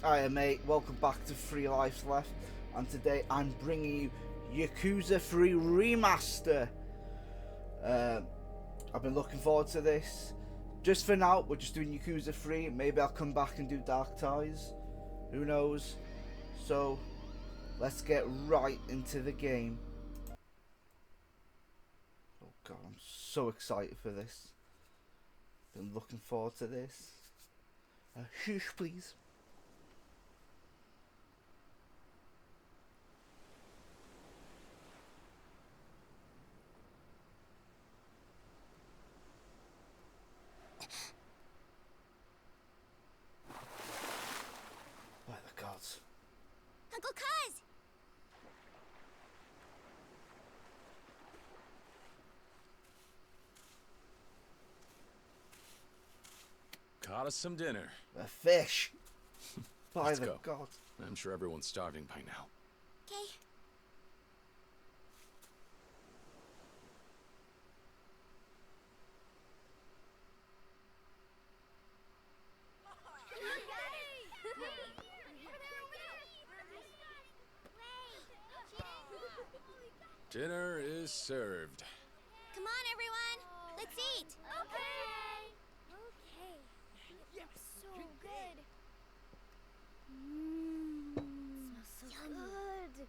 Hiya mate, welcome back to 3 Lives Left, and today I'm bringing you Yakuza 3 Remaster. I've been looking forward to this. Just for now, we're just doing Yakuza 3, maybe I'll come back and do Dark Ties, who knows. So, let's get right into the game. Oh god, I'm so excited for this. Been looking forward to this. Shush please. By the gods. Uncle Kaz! Caught us some dinner. A fish. By Let's the go. gods. I'm sure everyone's starving by now. Okay. Dinner is served. Come on, everyone. Let's eat. Okay. Okay. Yes. So good. Smells so good.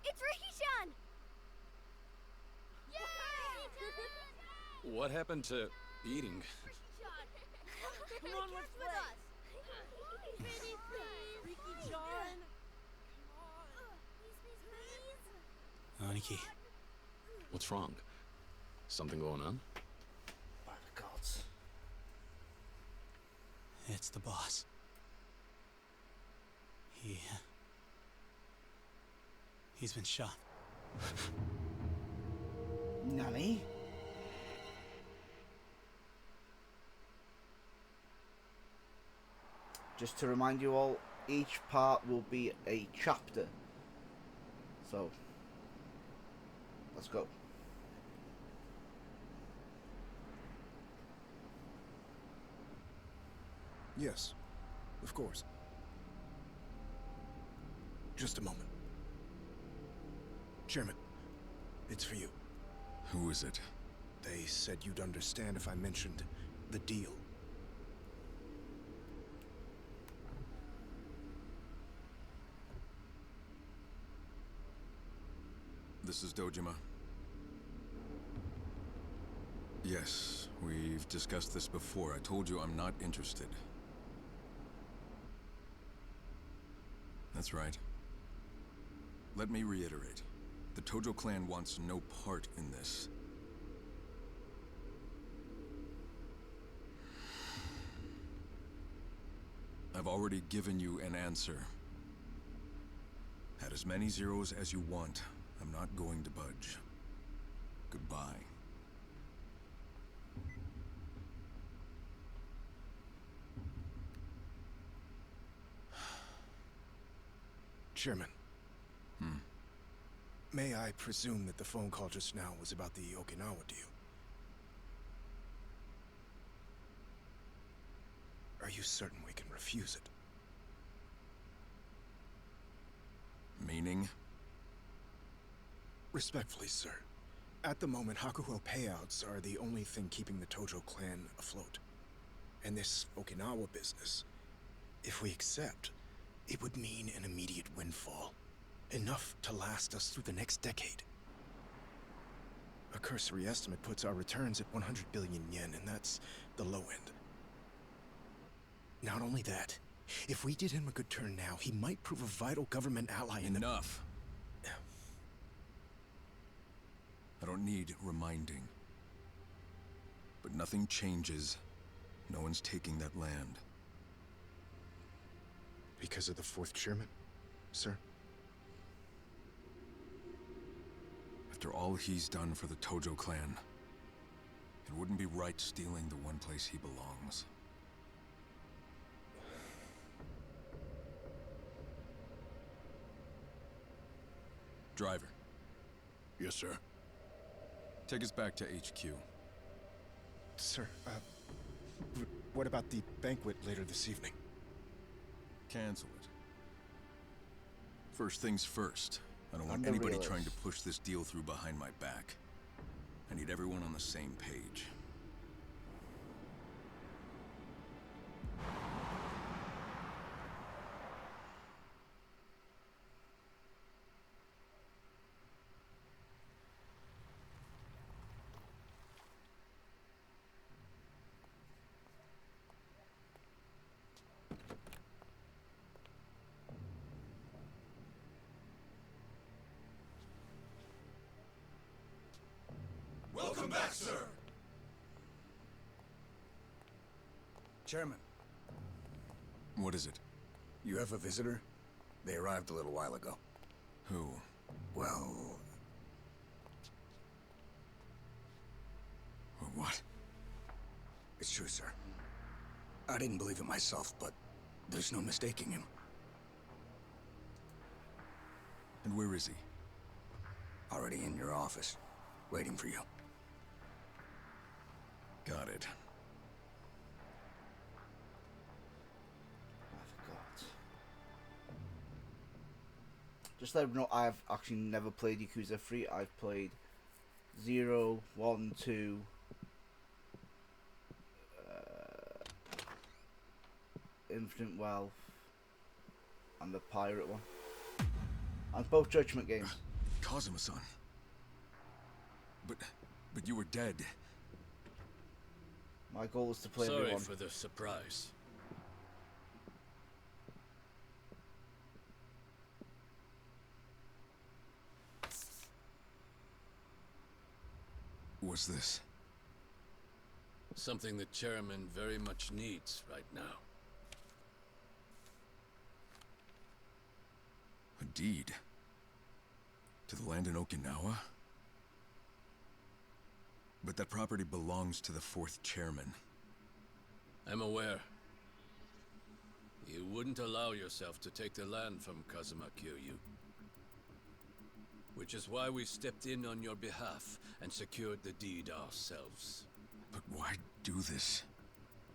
It's Ricky-chan. Yay! What happened to eating? Come on, let's play. Ricky-chan. Aniki, What's wrong? Something going on? By the gods. it's the boss. He's been shot. Nani? Just to remind you all, each part will be a chapter. So, let's go. Yes, of course. Just a moment. Chairman, it's for you. Who is it? They said you'd understand if I mentioned the deal. This is Dojima. Yes, we've discussed this before. I told you I'm not interested. That's right. Let me reiterate. The Tojo clan wants no part in this. I've already given you an answer. Add as many zeros as you want. I'm not going to budge. Goodbye. Chairman. May I presume that the phone call just now was about the Okinawa deal? Are you certain we can refuse it? Meaning? Respectfully, sir. At the moment, Hakuho payouts are the only thing keeping the Tojo clan afloat. And this Okinawa business, if we accept, it would mean an immediate windfall. Enough to last us through the next decade. A cursory estimate puts our returns at 100 billion yen, and that's the low end. Not only that, if we did him a good turn now, he might prove a vital government ally in the— Enough. I don't need reminding. But nothing changes. No one's taking that land. Because of the fourth chairman, sir? After all he's done for the Tojo clan, it wouldn't be right stealing the one place he belongs. Driver. Yes, sir. Take us back to HQ. Sir, what about the banquet later this evening? Cancel it. First things first. I don't want I'm the anybody realist. trying to push this deal through behind my back. I need everyone on the same page. Welcome back, sir! Chairman, What is it? you have a visitor? They arrived a little while ago. Who? Well, What? it's true, sir. I didn't believe it myself, but there's no mistaking him. And where is he? Already in your office, waiting for you. Got it. I forgot. Just let them know I've actually never played Yakuza 3. I've played 0, 1, 2, Infinite Wealth, and the pirate one. And both Judgment games. Kazuma-san. But you were dead. My goal is to play Sorry everyone. for the surprise. What's this? Something the chairman very much needs right now. A deed? To the land in Okinawa? But that property belongs to the 4th chairman. I'm aware. You wouldn't allow yourself to take the land from Kazuma Kiryu. Which is why we stepped in on your behalf and secured the deed ourselves. But why do this?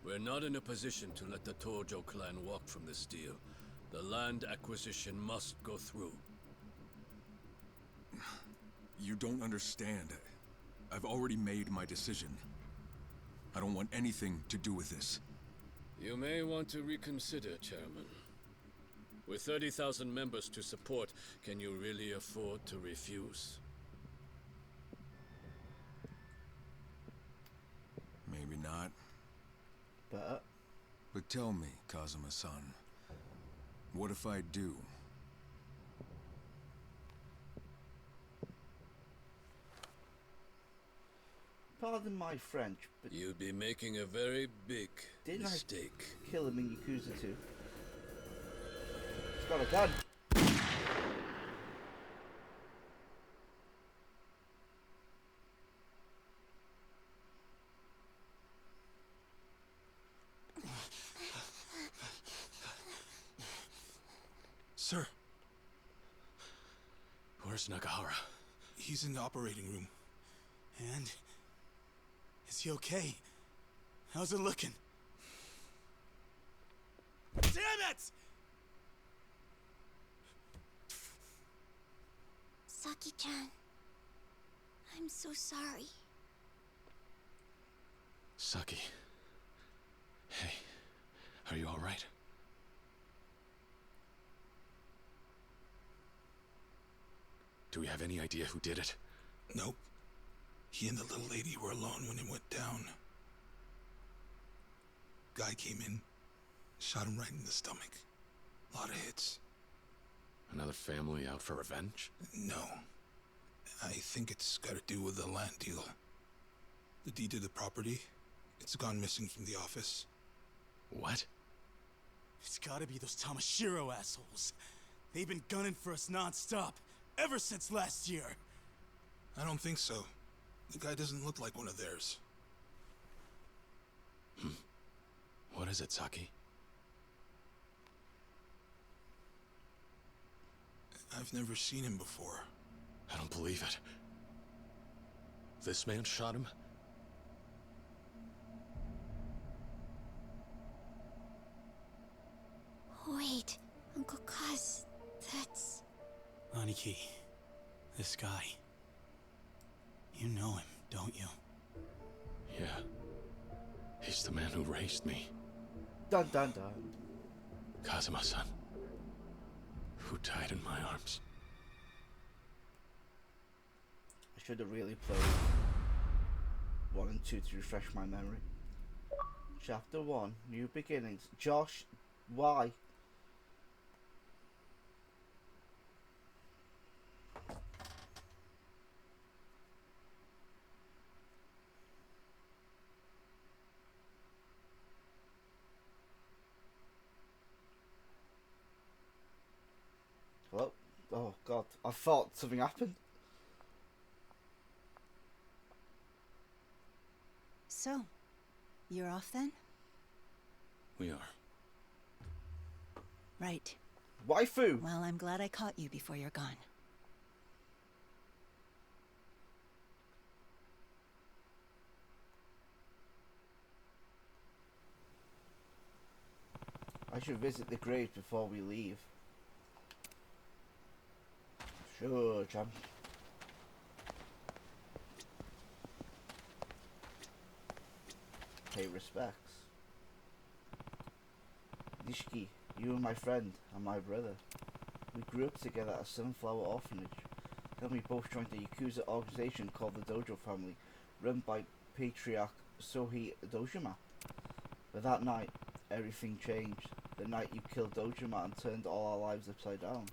We're not in a position to let the Tojo clan walk from this deal. The land acquisition must go through. You don't understand. I've already made my decision. I don't want anything to do with this. You may want to reconsider, Chairman. With 30,000 members to support, can you really afford to refuse? Maybe not. But tell me, Kazuma-san, what if I do? pardon my French, but You'd be making a very big Didn't I- mistake. kill him in Yakuza 2. He's got a gun. Sir, Where's Nagahara? he's in the operating room. And is he okay? How's it looking? Damn it! Saki-chan, I'm so sorry. Saki. Hey, are you all right? Do we have any idea who did it? Nope. He and the little lady were alone when it went down. Guy came in, shot him right in the stomach. Lot of hits. Another family out for revenge? No. I think it's got to do with the land deal. The deed to the property, it's gone missing from the office. What? It's gotta be those Tamashiro assholes. They've been gunning for us non-stop, ever since last year. I don't think so. The guy doesn't look like one of theirs. What is it, Saki? I've never seen him before. I don't believe it. This man shot him? Wait. Aniki, this guy. You know him, don't you? Yeah. He's the man who raised me. Dun dun dun. Kazuma-san. Who died in my arms. I should have really played 1 and 2 to refresh my memory. Chapter 1, New Beginnings. Josh, why? Hello? Oh god, I thought something happened. So, you're off then? We are. Right. Waifu! Well, I'm glad I caught you before you're gone. I should visit the grave before we leave. Sure, champ. Pay respects. Nishiki, you and my friend and my brother. We grew up together at a Sunflower Orphanage. Then we both joined a Yakuza organization called the Dojo Family, run by Patriarch Sohei Dojima. But that night, everything changed. The night you killed Dojima and turned all our lives upside down.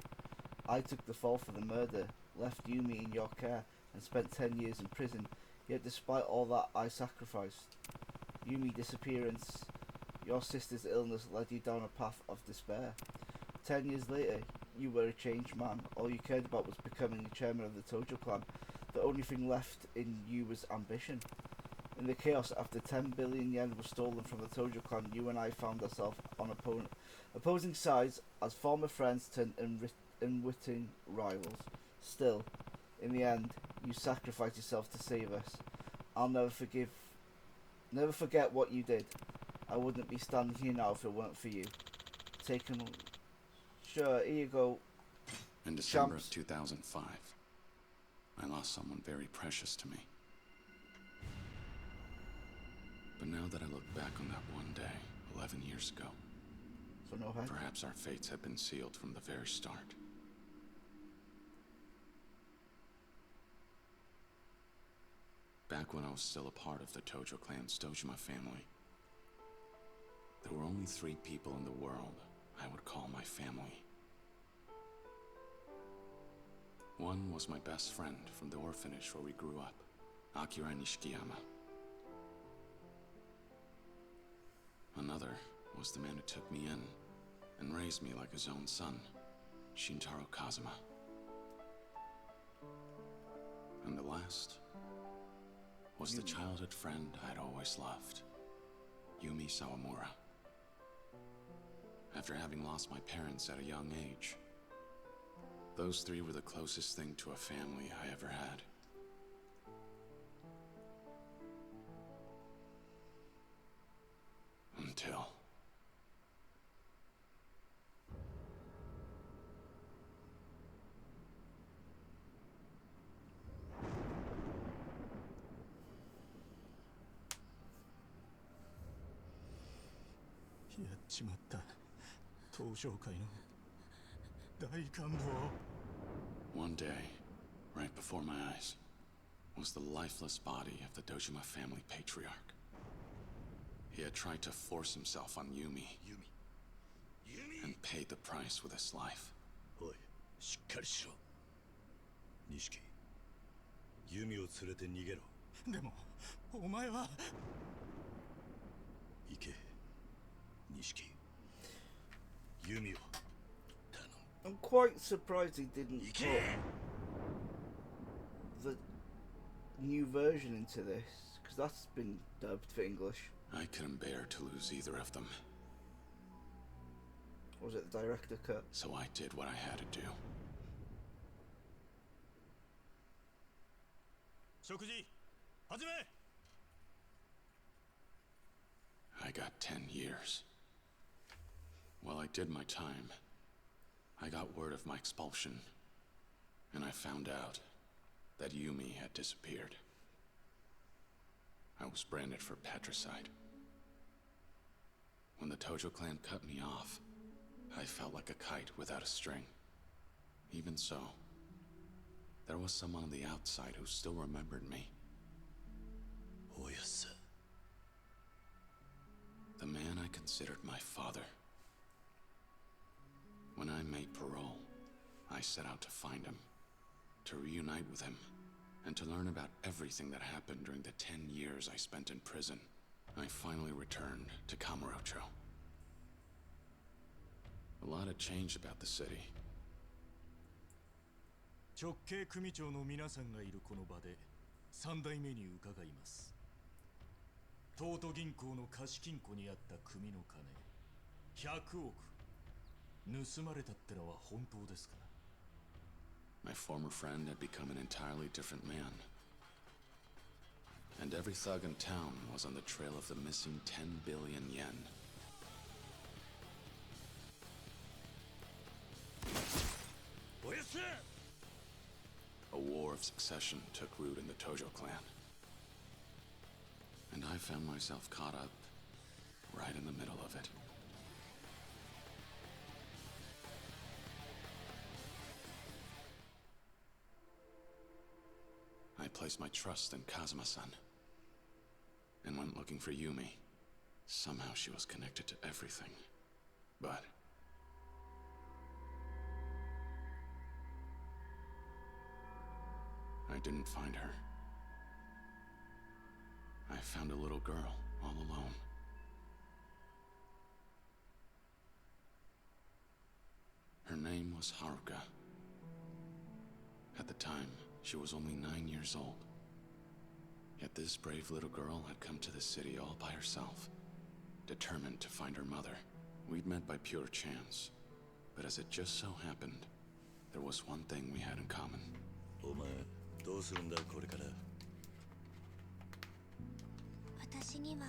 I took the fall for the murder, left Yumi in your care, and spent 10 years in prison. Yet despite all that, I sacrificed. Yumi's disappearance, your sister's illness led you down a path of despair. 10 years later, you were a changed man. All you cared about was becoming the chairman of the Tojo clan. The only thing left in you was ambition. In the chaos after 10 billion yen was stolen from the Tojo clan, you and I found ourselves on opposing sides as former friends turned unwitting rivals. Still, in the end, you sacrificed yourself to save us. I'll never forget what you did. I wouldn't be standing here now if it weren't for you. Sure, here you go. In December Champs. of 2005, I lost someone very precious to me. But now that I look back on that one day, 11 years ago, So no head. perhaps our fates had been sealed from the very start. Back when I was still a part of the Tojo clan's Dojima family, there were only 3 people in the world I would call my family. One was my best friend from the orphanage where we grew up, Akira Nishikiyama. Another was the man who took me in and raised me like his own son, Shintaro Kazuma. And the last was the childhood friend I'd always loved, Yumi Sawamura. After having lost my parents at a young age, those 3 were the closest thing to a family I ever had. Until... One day, right before my eyes, was the lifeless body of the Dojima family patriarch. He had tried to force himself on Yumi and paid the price with his life. おい、しっかりしろ。錦、弓を連れて逃げろ。でも、お前は。行け、錦。弓を。 I'm quite surprised he didn't put the new version into this, because that's been dubbed for English. I couldn't bear to lose either of them, Or was it the director cut? so I did what I had to do. 食事、始め。 I got 10 years. While I did my time, I got word of my expulsion. and I found out that Yumi had disappeared. I was branded for patricide. When the Tojo clan cut me off, I felt like a kite without a string. Even so, there was someone on the outside who still remembered me. Oh yes. The man I considered my father. When I made parole, I set out to find him, to reunite with him, and to learn about everything that happened during the 10 years I spent in prison. I finally returned to Kamurocho. A lot had changed about the city. 直系組長の皆さんがいるこの場で3代目に伺います。東都銀行の貸金庫にあった組の金100億盗まれたってのは本当ですか？ My former friend had become an entirely different man. And every thug in town was on the trail of the missing 10 billion yen. A war of succession took root in the Tojo clan. And I found myself caught up right in the middle of it. I placed my trust in Kazuma-san and went looking for Yumi. Somehow she was connected to everything. But I didn't find her. I found a little girl all alone. Her name was Haruka. At the time, she was only 9 years old. Yet this brave little girl had come to the city all by herself, determined to find her mother. We'd met by pure chance, but as it just so happened, there was one thing we had in common. お前どうするんだこれから？私には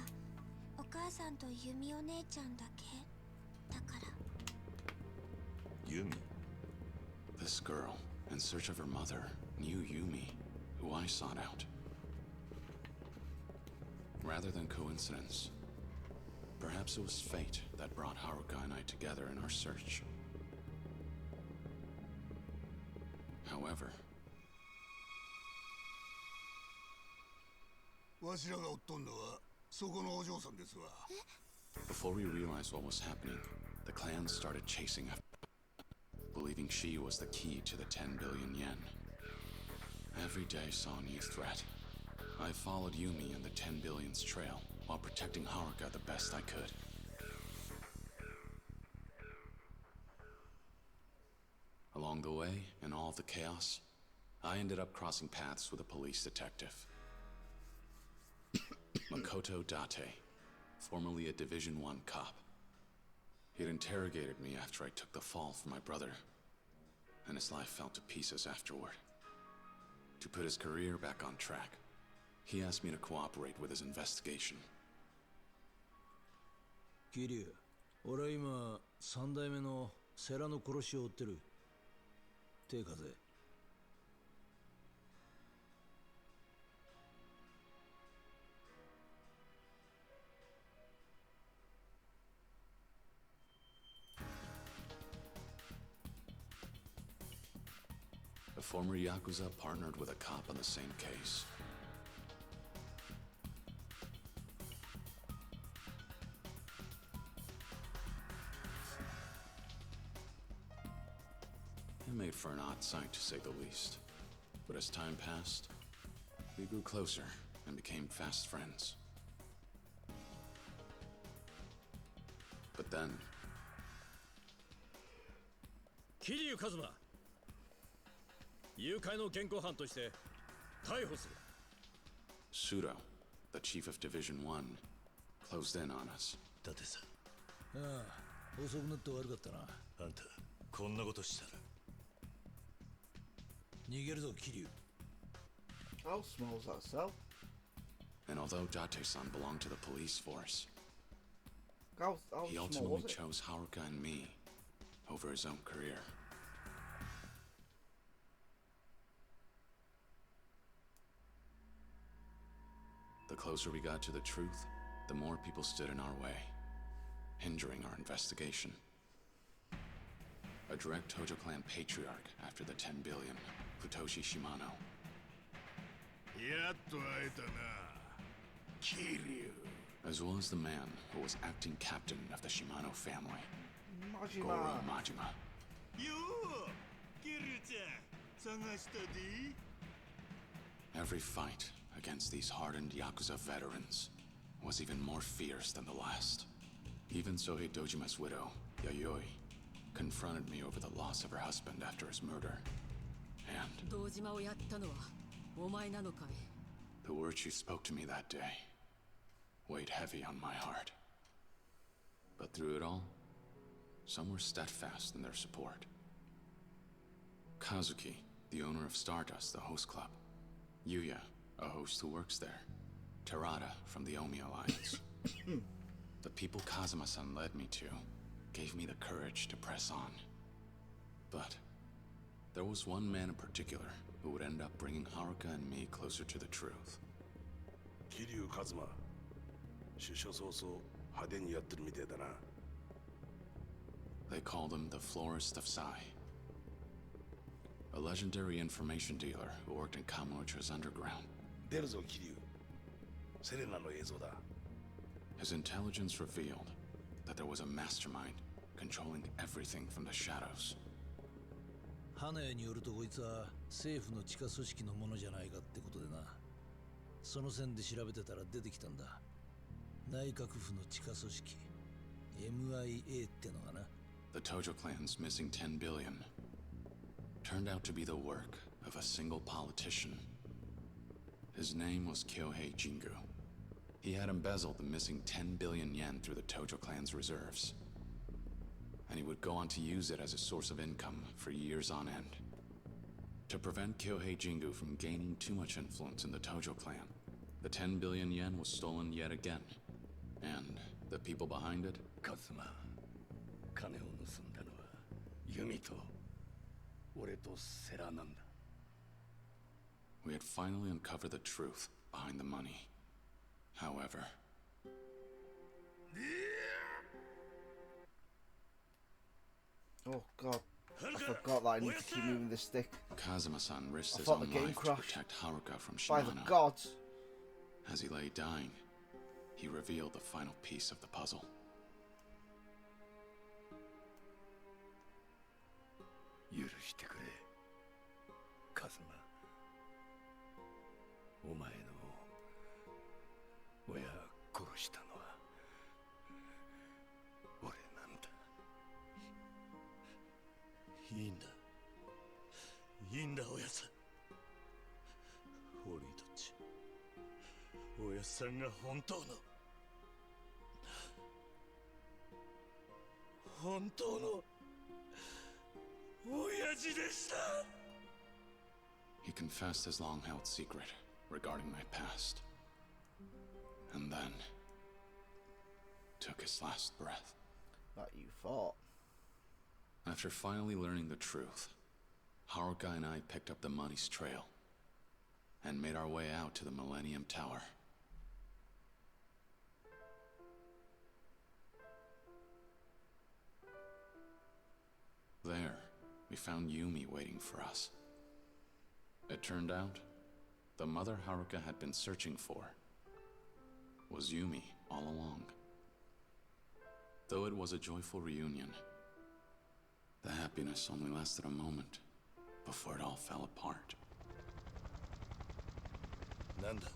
お母さんとユミお姉ちゃんだけだから。ユミ？ This girl, in search of her mother, knew Yumi, who I sought out. Rather than coincidence, perhaps it was fate that brought Haruka and I together in our search. However, わしらがおっとんのはそこのお嬢さんですわ。 before we realized what was happening, the clan started chasing after her, believing she was the key to the 10 billion yen. Every day saw a new threat. I followed Yumi in the 10 billion's trail while protecting Haruka the best I could. Along the way, in all the chaos, I ended up crossing paths with a police detective. Makoto Date, formerly a Division 1 cop. He'd interrogated me after I took the fall for my brother, and his life fell to pieces afterward. To put his career back on track, he asked me to cooperate with his investigation. 桐生、俺は今3代目の世良の殺しを追ってる。手風。A former Yakuza partnered with a cop on the same case. It made for an odd sight, to say the least. But as time passed, we grew closer and became fast friends. But then, Kiryu Kazuma 誘拐の現行犯として逮捕する。 Sudo, the chief of Division 1, closed in on us. だってさ。ああ、遅くなって悪かったな。あんた、こんなことしたら。逃げるぞ、桐生。 How small is that cell? And although Date-san belonged to the police force, How he small ultimately was it? chose Haruka and me over his own career. The closer we got to the truth, the more people stood in our way, hindering our investigation. A direct Tojo clan patriarch after the 10 billion, Futoshi Shimano. やっと会えたな、Kiryu. As well as the man who was acting captain of the Shimano family, Majima. Goro Majima. よう、Kiryuちゃん、探したで。Every fight against these hardened Yakuza veterans was even more fierce than the last. Even Sohei Dojima's widow, Yayoi, confronted me over the loss of her husband after his murder. And 堂島をやったのはお前なのかい? the words you spoke to me that day weighed heavy on my heart. But through it all, some were steadfast in their support. Kazuki, the owner of Stardust, the host club. Yuya, a host who works there. Terada from the Omi Alliance. The people Kazuma-san led me to gave me the courage to press on. But there was one man in particular who would end up bringing Haruka and me closer to the truth. Kiryu Kazuma. 出所早々派手にやってるみてえだな。They called him the Florist of Sai. A legendary information dealer who worked in Kamurocho's underground. 出るぞ、Kiryu。セレナの映像だ。His intelligence revealed that there was a mastermind controlling everything from the shadows. 花屋によるとこいつは政府の地下組織のものじゃないかってことでな。その線で調べてたら出てきたんだ。内閣府の地下組織 MIA ってのがな。The Tojo clan's missing 10 billion turned out to be the work of a single politician. His name was Kyohei Jingu. He had embezzled the missing 10 billion yen through the Tojo clan's reserves. And he would go on to use it as a source of income for years on end. To prevent Kyohei Jingu from gaining too much influence in the Tojo clan, the 10 billion yen was stolen yet again. And the people behind it? カズマ、金を盗んだのはユミと俺とセラなんだ。We had finally uncovered the truth behind the money. However, oh god, I forgot that I need to keep moving the stick. Kazuma-san risked his thought own the game life to crashed. protect Haruka from By Shimano. the gods. As he lay dying, he revealed the final piece of the puzzle. 許してくれ、カズマ。お前の親殺したのは俺なんだ。いいんだ。いいんだ、親さん。俺にとっち親さんが本当の親父でした。He confessed his long-held secret regarding my past. And then took his last breath. That you thought. After finally learning the truth, Haruka and I picked up the money's trail and made our way out to the Millennium Tower. There, we found Yumi waiting for us. It turned out, the mother Haruka had been searching for was Yumi all along. Though it was a joyful reunion, the happiness only lasted a moment before it all fell apart. なんだ。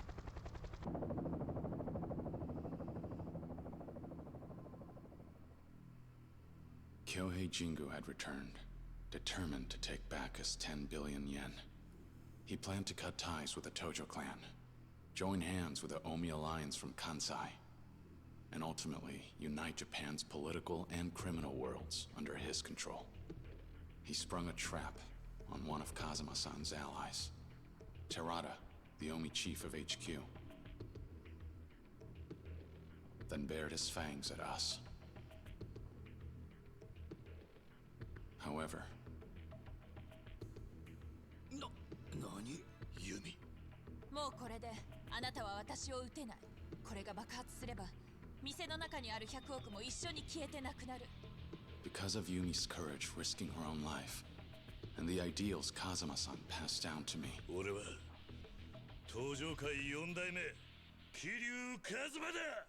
Kyohei Jingu had returned, determined to take back his 10 billion yen. He planned to cut ties with the Tojo clan, join hands with the Omi Alliance from Kansai, and ultimately unite Japan's political and criminal worlds under his control. He sprung a trap on one of Kazuma-san's allies, Terada, the Omi chief of HQ, then bared his fangs at us. However, 何ユミ。もうこれであなたは私を撃てない。これが爆発すれば店の中にある100億も一緒に消えてなくなる。 Because of Yumi's courage risking her own life, and the ideals Kazuma-san passed down to me. 俺は東上界4代目桐生一馬だ。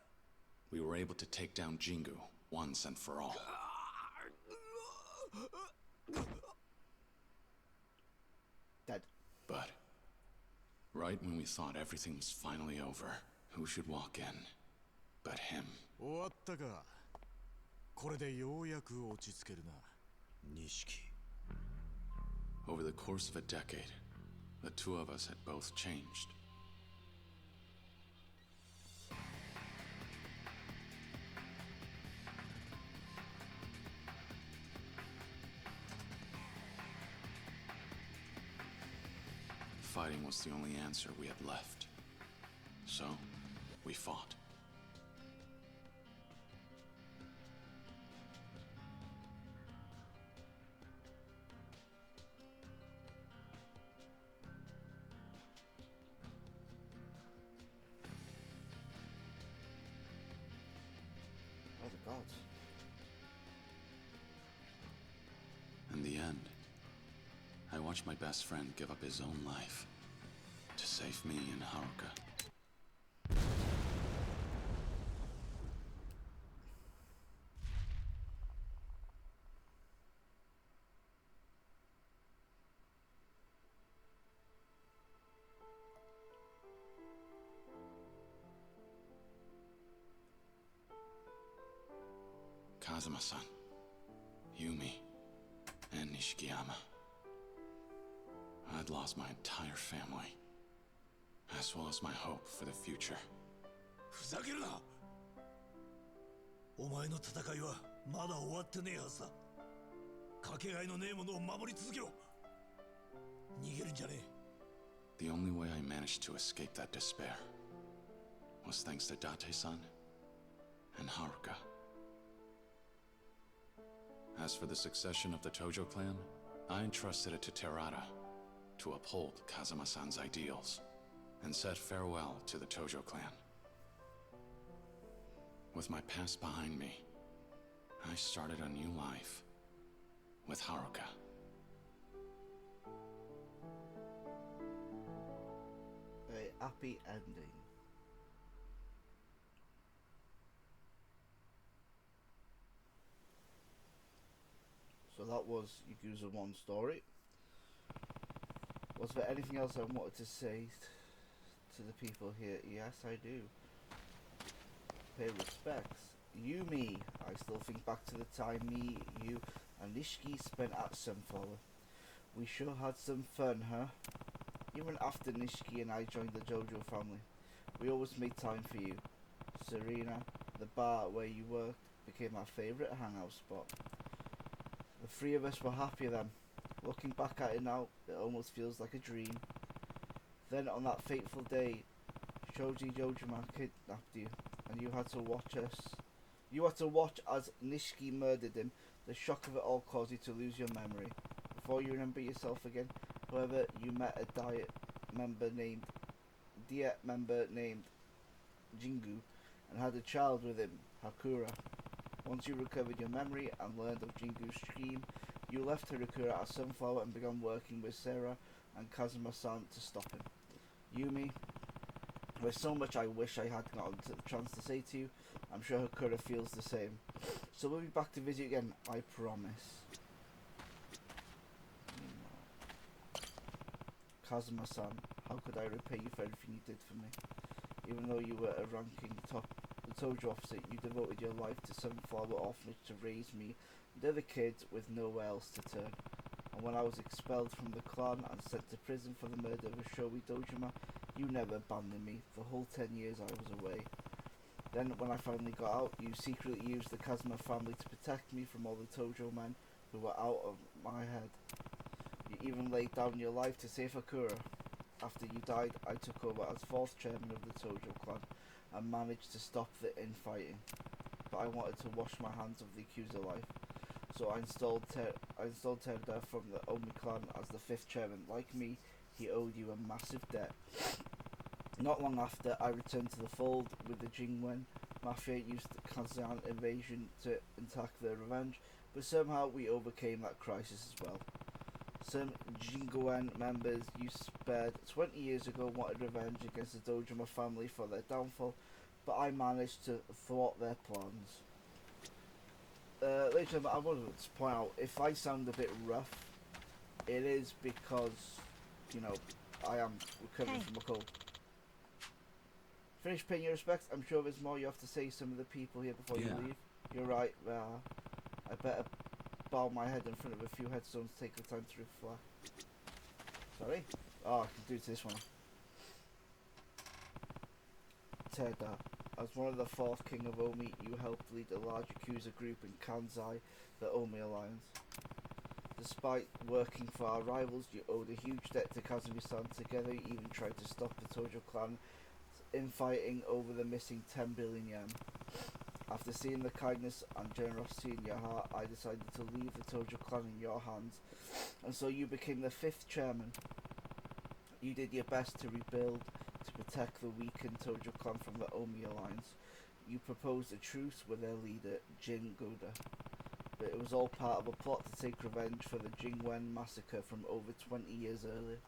We were able to take down Jingu once and for all. Dead. But right when we thought everything was finally over, who should walk in but him? 終わったか。これでようやく落ち着けるな。錦。 Over the course of a decade, the two of us had both changed. Fighting was the only answer we had left. So, we fought. Oh, the gods. In the end, I watched my best friend give up his own life to save me and Haruka. Kazuma-san, Yumi, and Nishikiyama. I'd lost my entire family, as well as my hope for the future. ふざけるな。お前の戦いはまだ終わってねえはずだ。かけがえのねえものを守り続けろ。逃げるんじゃねえ。 The only way I managed to escape that despair was thanks to Date-san and Haruka. As for the succession of the Tojo clan, I entrusted it to Terada to uphold Kazuma-san's ideals and said farewell to the Tojo clan. With my past behind me, I started a new life with Haruka. A happy ending. So that was Yakuza 1 story. Was there anything else I wanted to say to the people here? Yes, I do. Pay respects. Yumi. I still think back to the time me, you, and Nishiki spent at Sunflower. We sure had some fun, huh? Even after Nishiki and I joined the Jojo family, we always made time for you. Serena, the bar where you worked, became our favourite hangout spot. The three of us were happy then. Looking back at it now, it almost feels like a dream. Then on that fateful day, Shoji Dojima kidnapped you, and you had to watch us. You had to watch as Nishiki murdered him. The shock of it all caused you to lose your memory. Before you remember yourself again, however, you met a Diet member named Jingu, and had a child with him, Hakura. Once you recovered your memory and learned of Jingu's scheme, you left Hakura at Sunflower and began working with Sarah and Kazuma-san to stop him. Yumi, there's so much I wish I had gotten the chance to say to you. I'm sure Hakura feels the same. So we'll be back to visit you again, I promise. Kazuma-san, how could I repay you for everything you did for me? Even though you were a ranking top Tojo officer, you devoted your life to Sunflower Orphanage to raise me and other kids with nowhere else to turn. And when I was expelled from the clan and sent to prison for the murder of Shoji Dojima, you never abandoned me. For the whole 10 years I was away. Then when I finally got out, you secretly used the Kazuma family to protect me from all the Tojo men who were out of my head. You even laid down your life to save Hakura. After you died, I took over as 4th chairman of the Tojo clan and managed to stop the infighting. But I wanted to wash my hands of the Yakuza life. So I installed Terada from the Omi clan as the 5th chairman. Like me, he owed you a massive debt. Not long after, I returned to the fold with the Jingwen Mafia used the Kazan invasion to attack their revenge, but somehow we overcame that crisis as well. Some Jingwen members you spared 20 years ago wanted revenge against the Dojima family for their downfall, but I managed to thwart their plans. Ladies and gentlemen, I wanted to point out, if I sound a bit rough, it is because, you know, I am recovering from a cold. Finish paying your respects. I'm sure there's more you have to say to some of the people here before you leave. You're right, I better bow my head in front of a few headstones to take the time to reflect. Sorry? Oh, I can do this one. Teda, as one of the fourth king of Omi, you helped lead a large Yakuza group in Kansai, the Omi Alliance. Despite working for our rivals, you owed a huge debt to Kazumi-san. Together, you even tried to stop the Tojo clan infighting over the missing 10 billion yen. After seeing the kindness and generosity in your heart, I decided to leave the Tojo clan in your hands, and so you became the 5th chairman. You did your best to rebuild, to protect the weakened Tojo clan from the Omi Alliance. You proposed a truce with their leader, Jin Goda, but it was all part of a plot to take revenge for the Jingwen massacre from over 20 years earlier.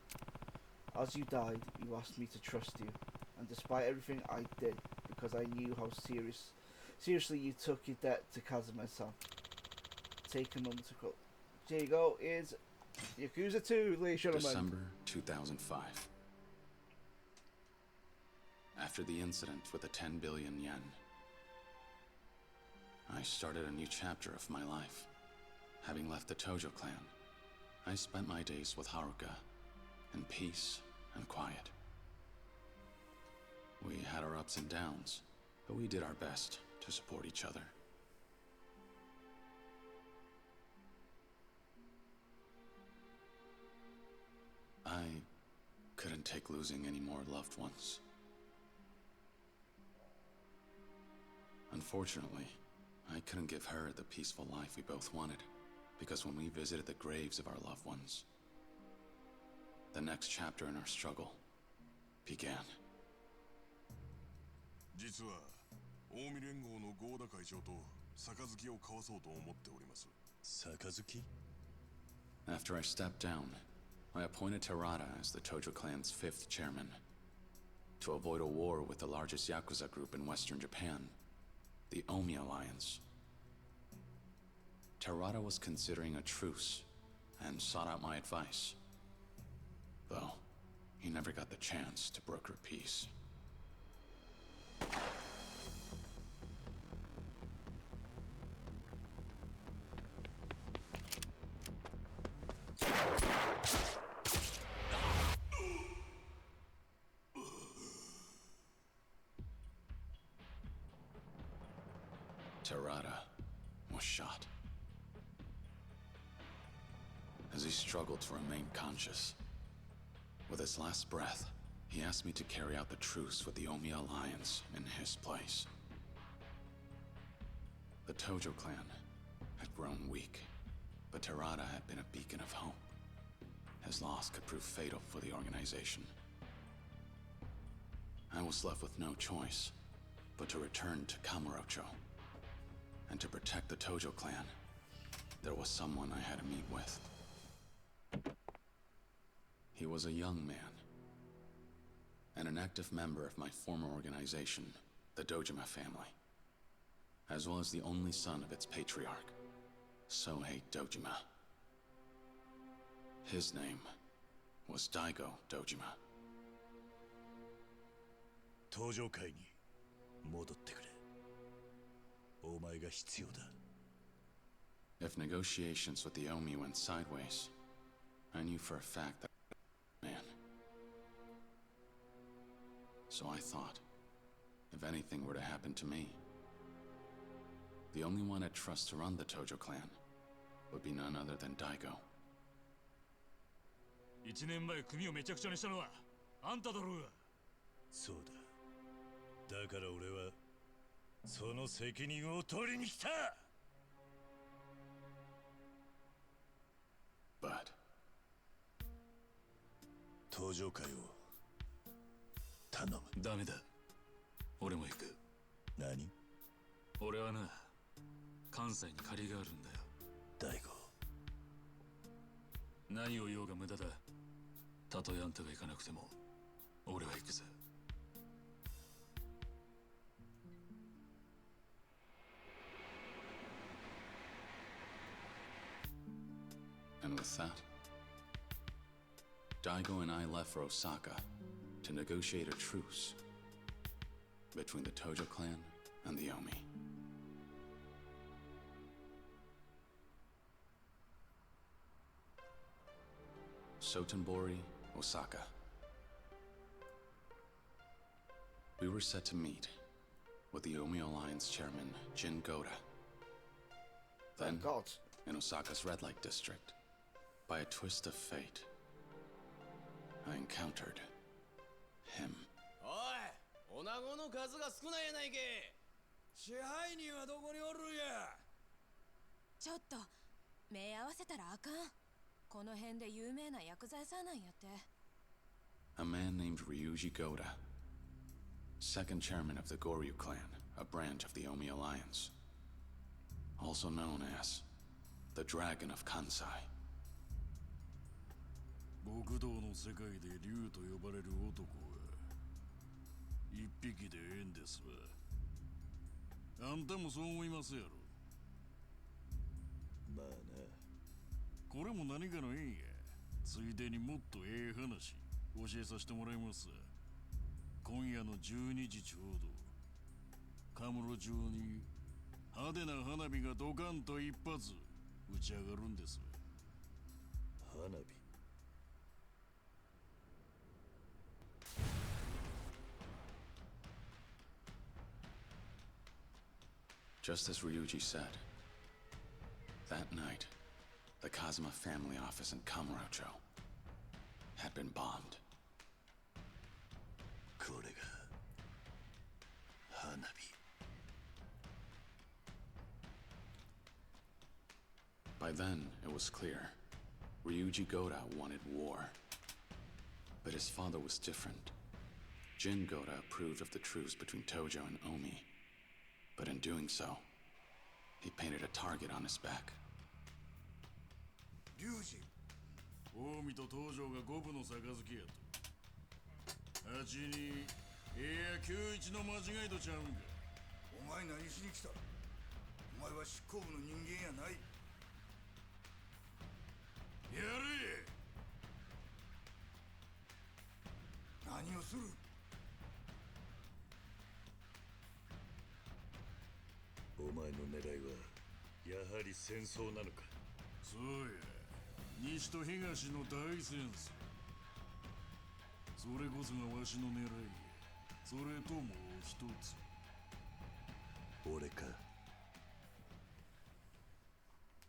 As you died, you asked me to trust you, and despite everything I did, because I knew how seriously you took your debt to Kazuma-san. Take a moment to call. Here you go, here's Yakuza 2, ladies and gentlemen. December 2005. After the incident with the 10 billion yen, I started a new chapter of my life. Having left the Tojo clan, I spent my days with Haruka, in peace and quiet. We had our ups and downs, but we did our best to support each other. I couldn't take losing any more loved ones. Unfortunately, I couldn't give her the peaceful life we both wanted, because when we visited the graves of our loved ones, the next chapter in our struggle began. 実は近江連合の合田会長と杯を交わそうと思っております。杯? After I stepped down, I appointed Terada as the Tojo clan's 5th chairman. To avoid a war with the largest Yakuza group in Western Japan, the Omi Alliance. Terada was considering a truce and sought out my advice, though he never got the chance to broker peace. Terada was shot. As he struggled to remain conscious, with his last breath, he asked me to carry out the truce with the Omi Alliance in his place. The Tojo clan had grown weak, but Terada had been a beacon of hope. His loss could prove fatal for the organization. I was left with no choice but to return to Kamurocho. And to protect the Tojo clan, there was someone I had to meet with. He was a young man, and an active member of my former organization, the Dojima family, as well as the only son of its patriarch, Sohei Dojima. His name was Daigo Dojima. Tojo kai ni modotte kure. If negotiations with the Omi went sideways, I knew for a fact that man. So I thought, if anything were to happen to me, the only one I'd trust to run the Tojo clan would be none other than Daigo. 1年前組をめちゃくちゃにしたのはあんただろうが。そうだ。だから俺はその責任を取りに来た。But 登場会を頼む。ダメだ。俺も行く。何？俺はな、関西に借りがあるんだよ。大悟。何を言おうが無駄だ。たとえあんたが行かなくても、俺は行くぜ。And with that, Daigo and I left for Osaka to negotiate a truce between the Tojo clan and the Omi. Sotenbori, Osaka. We were set to meet with the Omi Alliance chairman, Jin Goda. Then, in Osaka's red light district, by a twist of fate, I encountered him. おい、女子の数が少ないやないけ。支配人はどこにおるんや。ちょっと目合わせたらあかん。この辺で有名な薬剤師なんやって。A man named Ryuji Goda, second chairman of the Goryu clan, a branch of the Omi Alliance, also known as the Dragon of Kansai. 極道の世界で竜と呼ばれる男は一匹でええんですわ。あんたもそう思いますやろ。まあな。これも何かの縁や。ついでにもっとええ話教えさせてもらいますわ。今夜の12時ちょうど、カムロ町に派手な花火がドカンと一発打ち上がるんですわ。花火。Just as Ryuji said, that night, the Kazuma family office in Kamurocho had been bombed. これが花火。By then, it was clear. Ryuji Goda wanted war. But his father was different. Jin Goda approved of the truce between Tojo and Omi. But in doing so, he painted a target on his back. 龍二。近江と東条が五分の杯やと。8に91の間違いとちゃうんか。お前何しに来た。お前は執行部の人間やない。やれ。何をする。お前の狙いはやはり戦争なのか。そうや。西と東の大戦争。それこそがわしの狙いや。それともう一つ。俺か。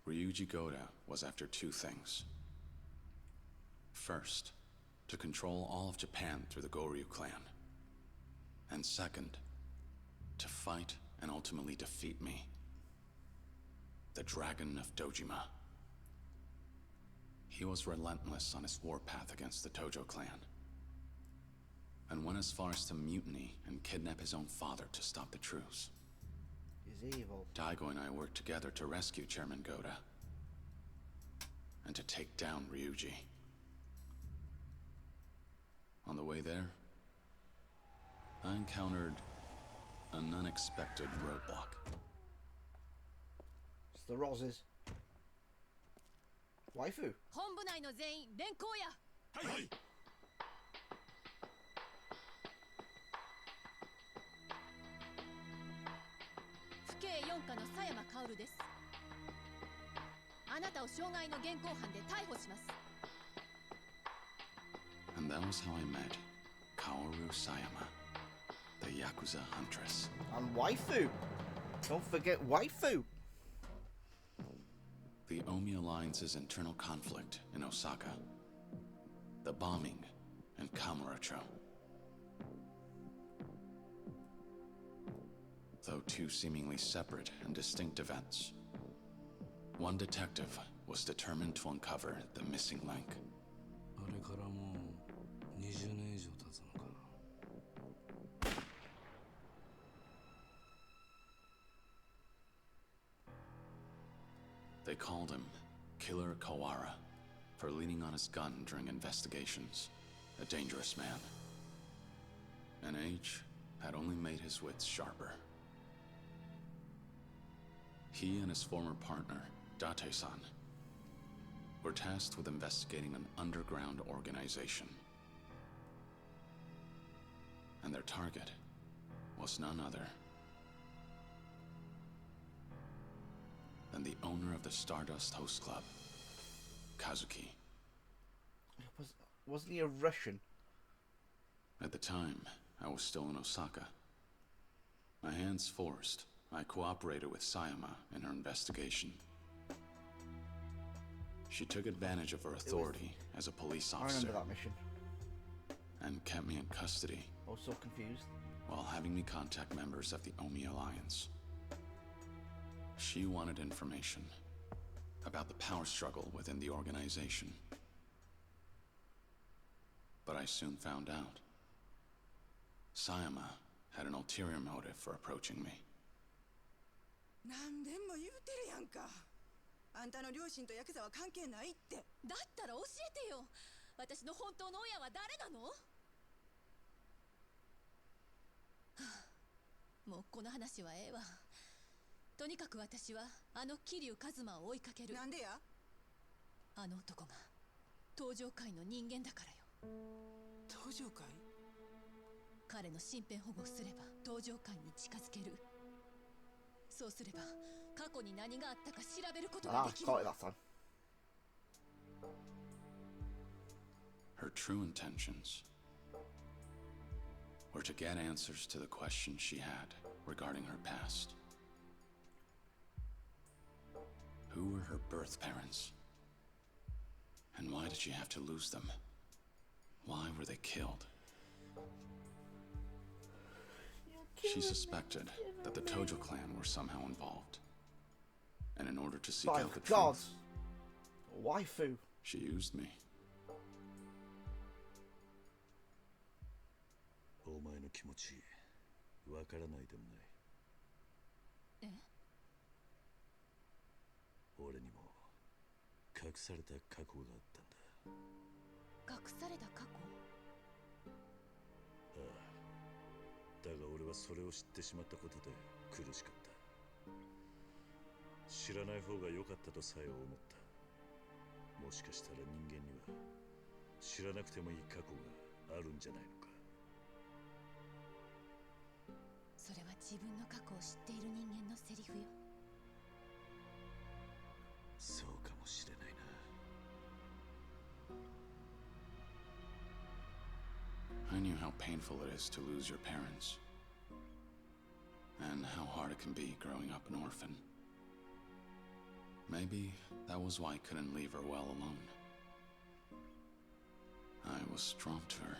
Ryuji Goda was after two things. First, to control all of Japan through the Goryu clan. And second, to fight and ultimately defeat me. The Dragon of Dojima. He was relentless on his warpath against the Tojo clan, and went as far as to mutiny and kidnap his own father to stop the truce. He's evil. Daigo and I worked together to rescue Chairman Goda, and to take down Ryuji. On the way there, I encountered an unexpected roadblock. It's the Roses. Waifu. 本部内の全員連行や。はいはい。府警4課の佐山薫です。あなたを傷害の現行犯で逮捕します。And that was how I met Kaoru Sayama, the Yakuza huntress. And Waifu. Don't forget Waifu. The Omi Alliance's internal conflict in Osaka. The bombing in Kamurocho. Though two seemingly separate and distinct events, one detective was determined to uncover the missing link. あれからもう20年以上経つのかな。They called him Killer Kawara for leaning on his gun during investigations. A dangerous man. And age had only made his wits sharper. He and his former partner, Date-san, were tasked with investigating an underground organization. And their target was none other than the owner of the Stardust Host Club, Kazuki. Wasn't he a Russian? At the time, I was still in Osaka. My hands forced, I cooperated with Sayama in her investigation. She took advantage of her authority as a police officer. I remember that mission. And kept me in custody. I was so confused. While having me contact members of the Omi Alliance. She wanted information about the power struggle within the organization. But I soon found out. Sayama had an ulterior motive for approaching me. 何でも言うてるやんか。あんたの両親とヤクザは関係ないって。だったら教えてよ。私の本当の親は誰なの？はあ、もうこの話はええわ。とにかく私はあの桐生一馬を追いかける。なんでや？あの男が登場界の人間だからよ。登場界？彼の身辺保護すれば登場界に近づける。そうすれば過去に何があったか調べることができる。got it that time. Her true intentions were to get answers to the questions she had regarding her past. Who were her birth parents? And why did she have to lose them? Why were they killed? She suspected that the Tojo clan were somehow involved. And in order to seek out the truth, waifu. She used me. お前の気持ちわからないでもない。え？俺にも隠された過去があったんだ。隠された過去？ああ。だが俺はそれを知ってしまったことで苦しかった。知らない方が良かったとさえ思った。もしかしたら人間には知らなくてもいい過去があるんじゃないのか。それは自分の過去を知っている人間のセリフよ。そうかもしれないな。I knew how painful it is to lose your parents, and how hard it can be growing up an orphan. Maybe that was why I couldn't leave her well alone. I was drawn to her.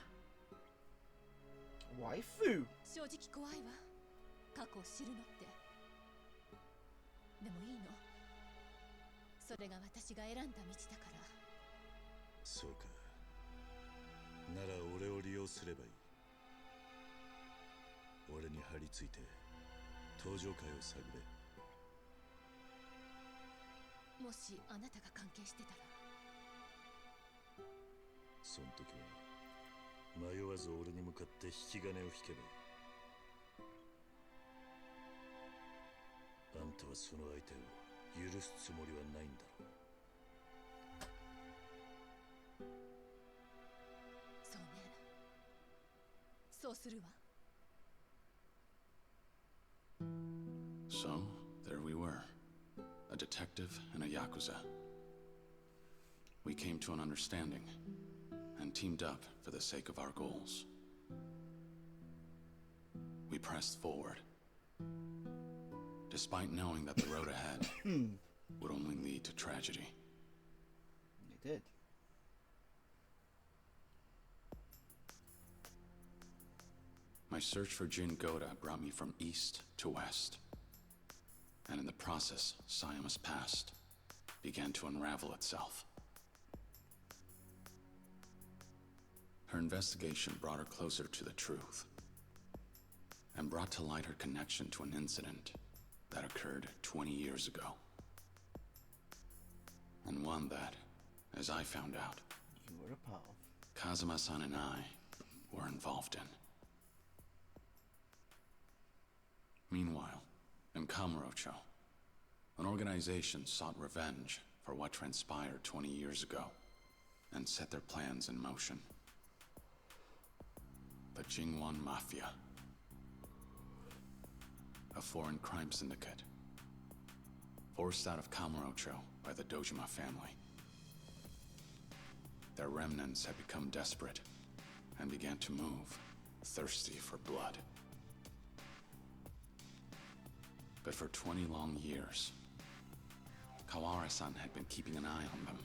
Waifu? 正直怖いわ。過去を知るのって。でもいいの。それが私が選んだ道だから。そうか。なら俺を利用すればいい。俺に張り付いて登場界を探れ。もしあなたが関係してたら。その時は迷わず俺に向かって引き金を引けばいい。あんたはその相手を許すつもりはないんだろう。そうね。そうするわ。So, there we were. A detective and a Yakuza. We came to an understanding and teamed up for the sake of our goals. We pressed forward, despite knowing that the road ahead would only lead to tragedy. It did. My search for Jin Goda brought me from east to west. And in the process, Sayama's past began to unravel itself. Her investigation brought her closer to the truth, and brought to light her connection to an incident that occurred 20 years ago. one that, as I found out, You were a part of. Kazuma-san and I were involved in. Meanwhile, in Kamurocho, an organization sought revenge for what transpired 20 years ago and set their plans in motion. The Jingwan Mafia, a foreign crime syndicate, forced out of Kamurocho by the Dojima family. Their remnants had become desperate and began to move, thirsty for blood. But for 20 long years, Kawara-san had been keeping an eye on them.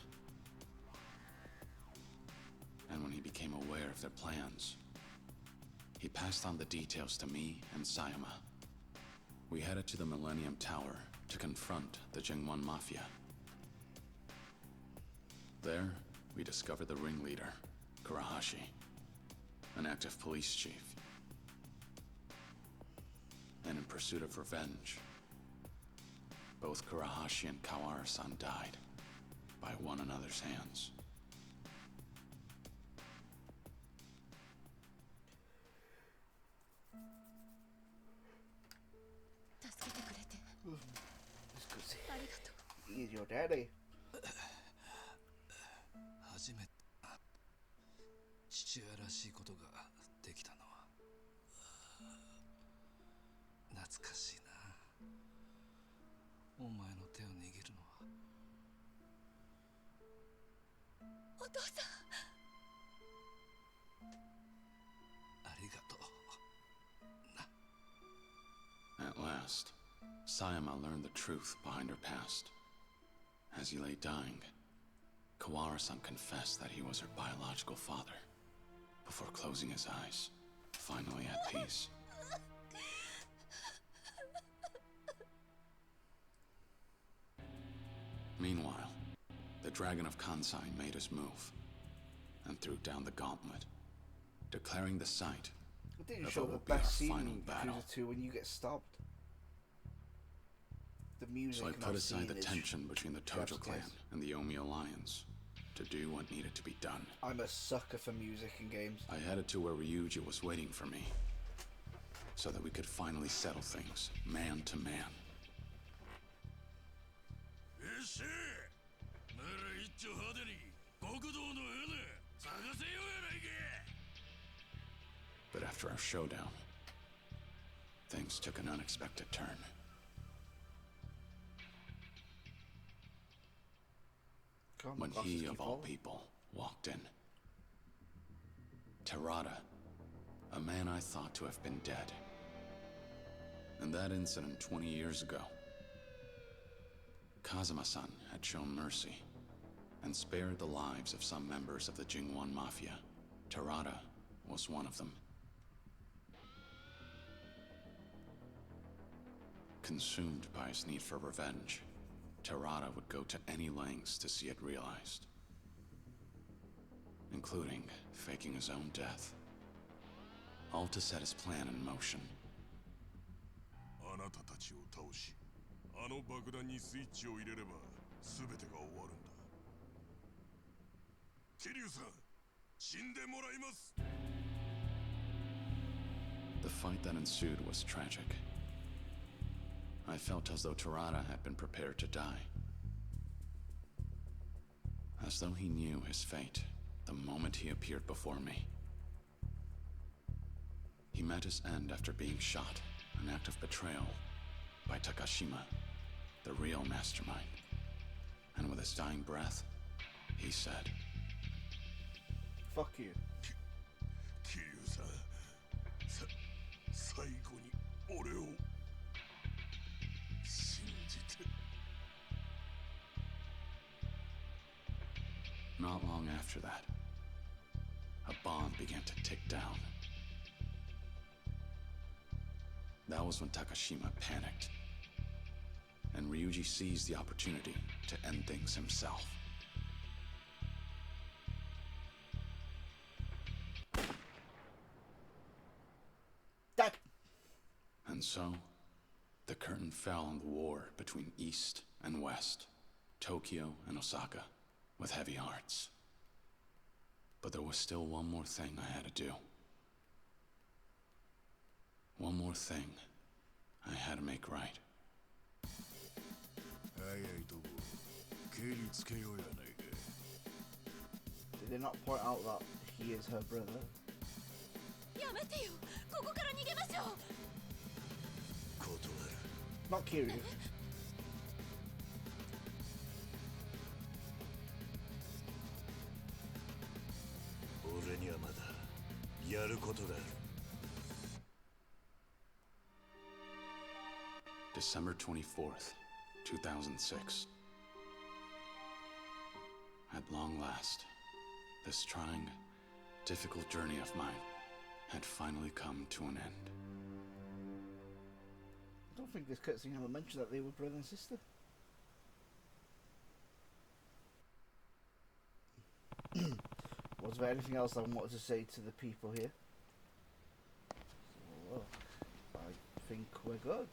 And when he became aware of their plans, he passed on the details to me and Sayama. We headed to the Millennium Tower to confront the Jingwan Mafia. There, we discovered the ringleader, Kurahashi, an active police chief. And in pursuit of revenge, both Kurahashi and Kawara-san died by one another's hands. He's your daddy. 初めて父親らしいことができたのは懐かしいな。お前の手を握るのは。お父さん。ありがとう。 At last, Sayama learned the truth behind her past. As he lay dying, Kawara-san confessed that he was her biological father, before closing his eyes, finally at peace. Meanwhile, the Dragon of Kansai made his move, and threw down the gauntlet, declaring the site It didn't of show what the will be our best scene final in battle. Yakuza 2 when you get stabbed. The music. So I and put that aside the scene is tension between the Tojo chef's clan kiss. and the Omi alliance to do what needed to be done. I'm a sucker for music in games. I headed to where Ryuji was waiting for me, so that we could finally settle things, man to man. But after our showdown, things took an unexpected turn. When he, of all people, walked in. Terada, a man I thought to have been dead. In that incident 20 years ago, Kazuma-san had shown mercy and spared the lives of some members of the Jingwan Mafia. Terada was one of them. Consumed by his need for revenge, Terada would go to any lengths to see it realized, including faking his own death, all to set his plan in motion. あなたたちを倒し、あの爆弾にスイッチを入れれば全てが終わるんだ。桐生さん、死んでもらいます。The fight that ensued was tragic. I felt as though Terada had been prepared to die. As though he knew his fate the moment he appeared before me. He met his end after being shot, an act of betrayal, by Takashima, the real mastermind. And with his dying breath, he said, Fuck you. 桐生さん、最後に俺を信じて。 Not long after that, a bomb began to tick down. That was when Takashima panicked, and Ryuji seized the opportunity to end things himself. And so, the curtain fell on the war between East and West, Tokyo and Osaka, with heavy hearts. But there was still one more thing I had to do. One more thing I had to make right. Did they not point out that he is her brother? Not Kiryu. 俺にはまだやることがある。 December 24th, 2006. At long last, this trying, difficult journey of mine had finally come to an end. I don't think this cutscene ever mentioned that they were brother and sister. Was there anything else I wanted to say to the people here? So, well, I think we're good.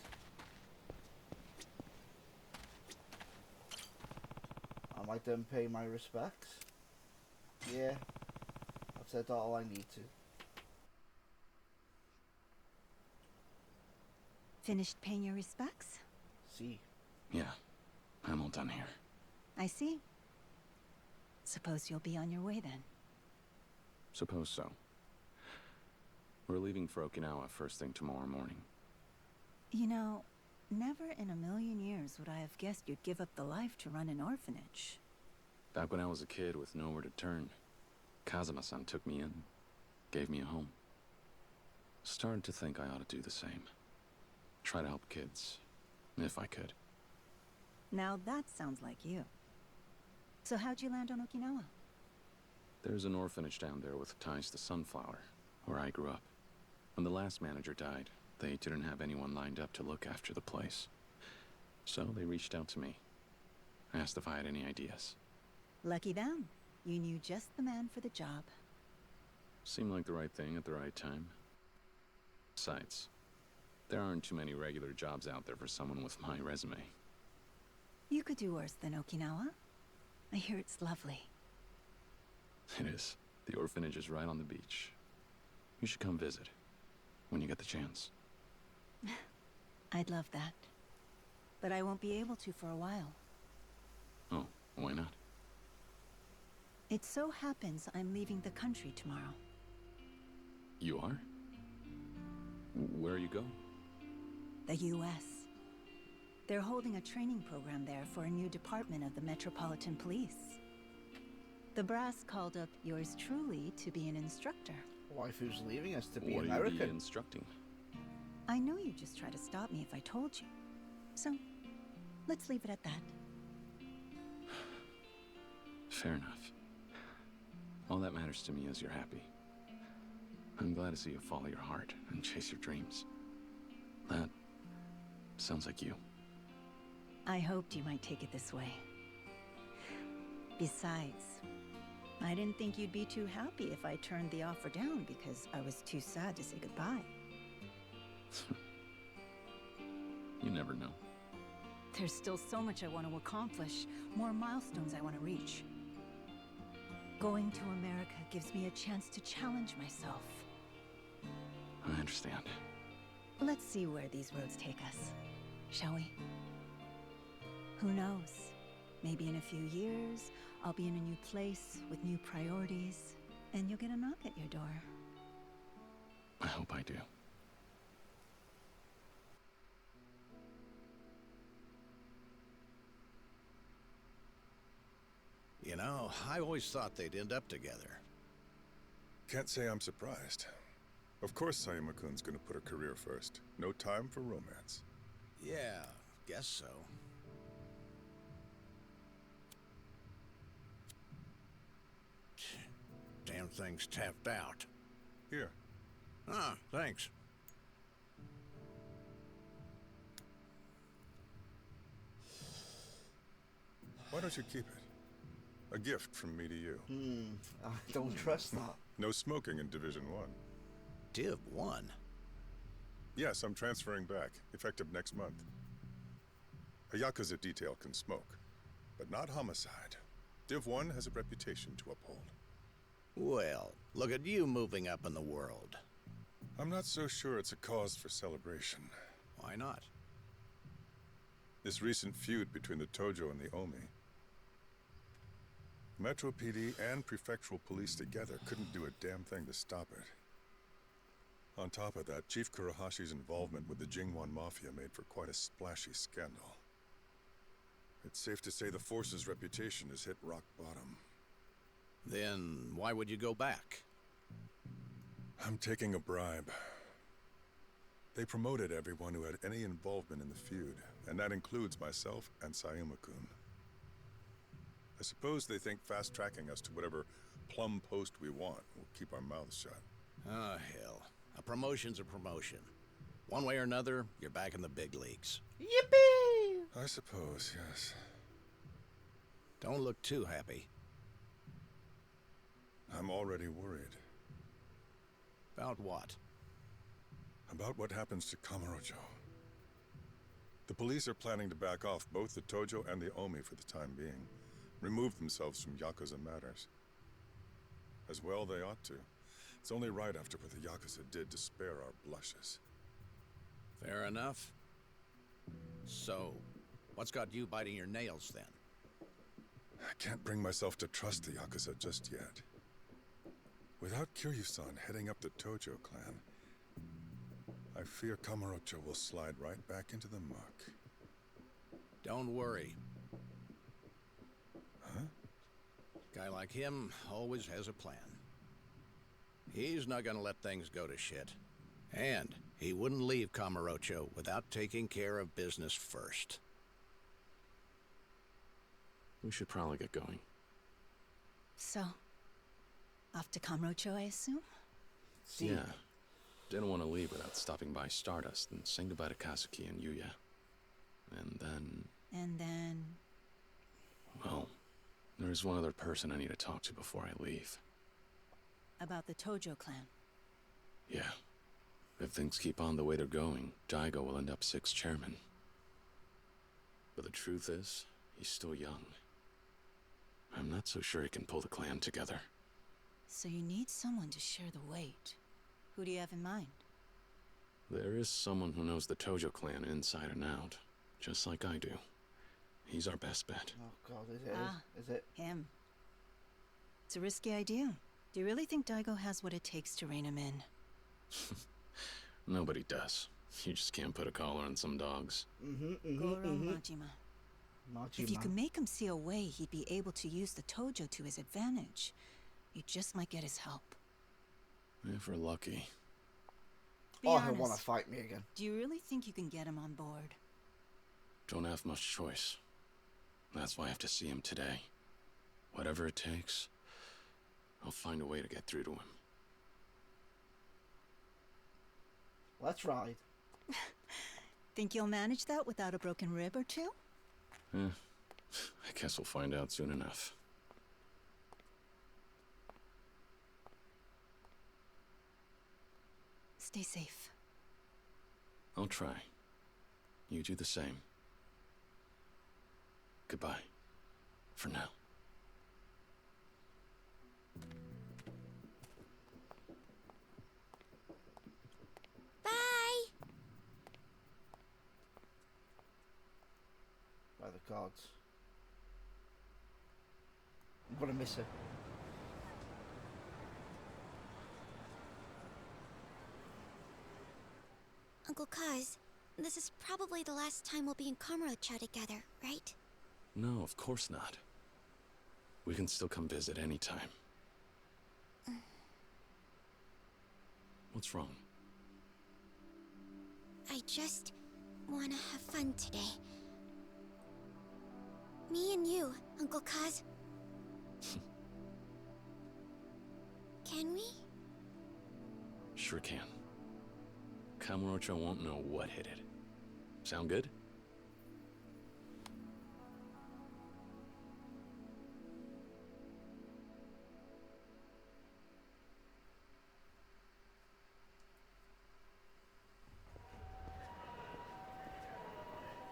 Am I done paying my respects? Yeah, I've said all I need to. Finished paying your respects? See. Yeah, I'm all done here. I see. Suppose you'll be on your way then. Suppose so. We're leaving for Okinawa first thing tomorrow morning. You know, never in a million years would I have guessed you'd give up the life to run an orphanage. Back when I was a kid with nowhere to turn, Kazuma-san took me in, gave me a home. Started to think I ought to do the same. Try to help kids, if I could. Now that sounds like you. So how'd you land on Okinawa? There's an orphanage down there with ties to Sunflower, where I grew up. When the last manager died, they didn't have anyone lined up to look after the place. So they reached out to me. Asked if I had any ideas. Lucky them. You knew just the man for the job. Seemed like the right thing at the right time. Besides, there aren't too many regular jobs out there for someone with my resume. You could do worse than Okinawa. I hear it's lovely. It is. The orphanage is right on the beach. You should come visit, when you get the chance. I'd love that. But I won't be able to for a while. Oh, why not? It so happens I'm leaving the country tomorrow. You are? Where you go? The U.S. They're holding a training program there for a new department of the Metropolitan Police. The brass called up yours truly to be an instructor. Wife who's leaving us to be what American. Are you instructing? I know you'd just try to stop me if I told you. So, let's leave it at that. Fair enough. All that matters to me is you're happy. I'm glad to see you follow your heart and chase your dreams. That sounds like you. I hoped you might take it this way. Besides, I didn't think you'd be too happy if I turned the offer down because I was too sad to say goodbye. You never know. There's still so much I want to accomplish, more milestones I want to reach. Going to America gives me a chance to challenge myself. I understand. Let's see where these roads take us, shall we? Who knows? Maybe in a few years, I'll be in a new place with new priorities, and you'll get a knock at your door. I hope I do. You know, I always thought they'd end up together. Can't say I'm surprised. Of course Sayama-kun's gonna put her career first. No time for romance. Yeah, guess so. Damn thing's tapped out. Here. Ah, thanks. Why don't you keep it? A gift from me to you. I don't trust that. No smoking in Division 1. Div 1? Yes, I'm transferring back, effective next month. A Yakuza detail can smoke, but not homicide. Div 1 has a reputation to uphold. Well, look at you moving up in the world. I'm not so sure it's a cause for celebration. Why not? This recent feud between the Tojo and the Omi. Metro PD and prefectural police together couldn't do a damn thing to stop it. On top of that, Chief Kurahashi's involvement with the Jingwan Mafia made for quite a splashy scandal. It's safe to say the force's reputation has hit rock bottom. Then why would you go back? I'm taking a bribe. They promoted everyone who had any involvement in the feud, and that includes myself and Sayuma-kun. I suppose they think fast-tracking us to whatever plum post we want will keep our mouths shut. Oh, hell. A promotion's a promotion. One way or another, you're back in the big leagues. Yippee! I suppose, yes. Don't look too happy. I'm already worried. About what? About what happens to Kamurocho. The police are planning to back off both the Tojo and the Omi for the time being. Remove themselves from Yakuza matters. As well they ought to. It's only right after what the Yakuza did to spare our blushes. Fair enough. So, what's got you biting your nails then? I can't bring myself to trust the Yakuza just yet. Without Kiryu-san heading up the Tojo clan, I fear Kamurocho will slide right back into the muck. Don't worry. Huh? Guy like him always has a plan. He's not gonna let things go to shit. And he wouldn't leave Kamurocho without taking care of business first. We should probably get going. So, off to Kamurocho, I assume? Yeah. Didn't want to leave without stopping by Stardust and saying goodbye to Kazuki and Yuya. And then... And then... Well, there's one other person I need to talk to before I leave. About the Tojo clan. Yeah. If things keep on the way they're going, Daigo will end up 6th chairman. But the truth is, he's still young. I'm not so sure he can pull the clan together. So you need someone to share the weight. Who do you have in mind? There is someone who knows the Tojo clan inside and out, just like I do. He's our best bet. Oh god, is it? Is it? Him. It's a risky idea. Do you really think Daigo has what it takes to rein him in? Nobody does. You just can't put a collar on some dogs. Goro Majima. If you could make him see a way he'd be able to use the Tojo to his advantage, you just might get his help. If we're lucky. Be Oh, honest. he'll want to fight me again. Do you really think you can get him on board? Don't have much choice. That's why I have to see him today. Whatever it takes, I'll find a way to get through to him. Let's ride. Think you'll manage that without a broken rib or two? I guess we'll find out soon enough. Stay safe. I'll try. You do the same. Goodbye. For now. Bye! By the gods. I'm gonna miss her. Uncle Kaz, this is probably the last time we'll be in Kamurocho together, right? No, of course not. We can still come visit anytime. What's wrong? I just want to have fun today. Me and you, Uncle Kaz. Can we? Sure can. Kamurocho won't know what hit it. Sound good?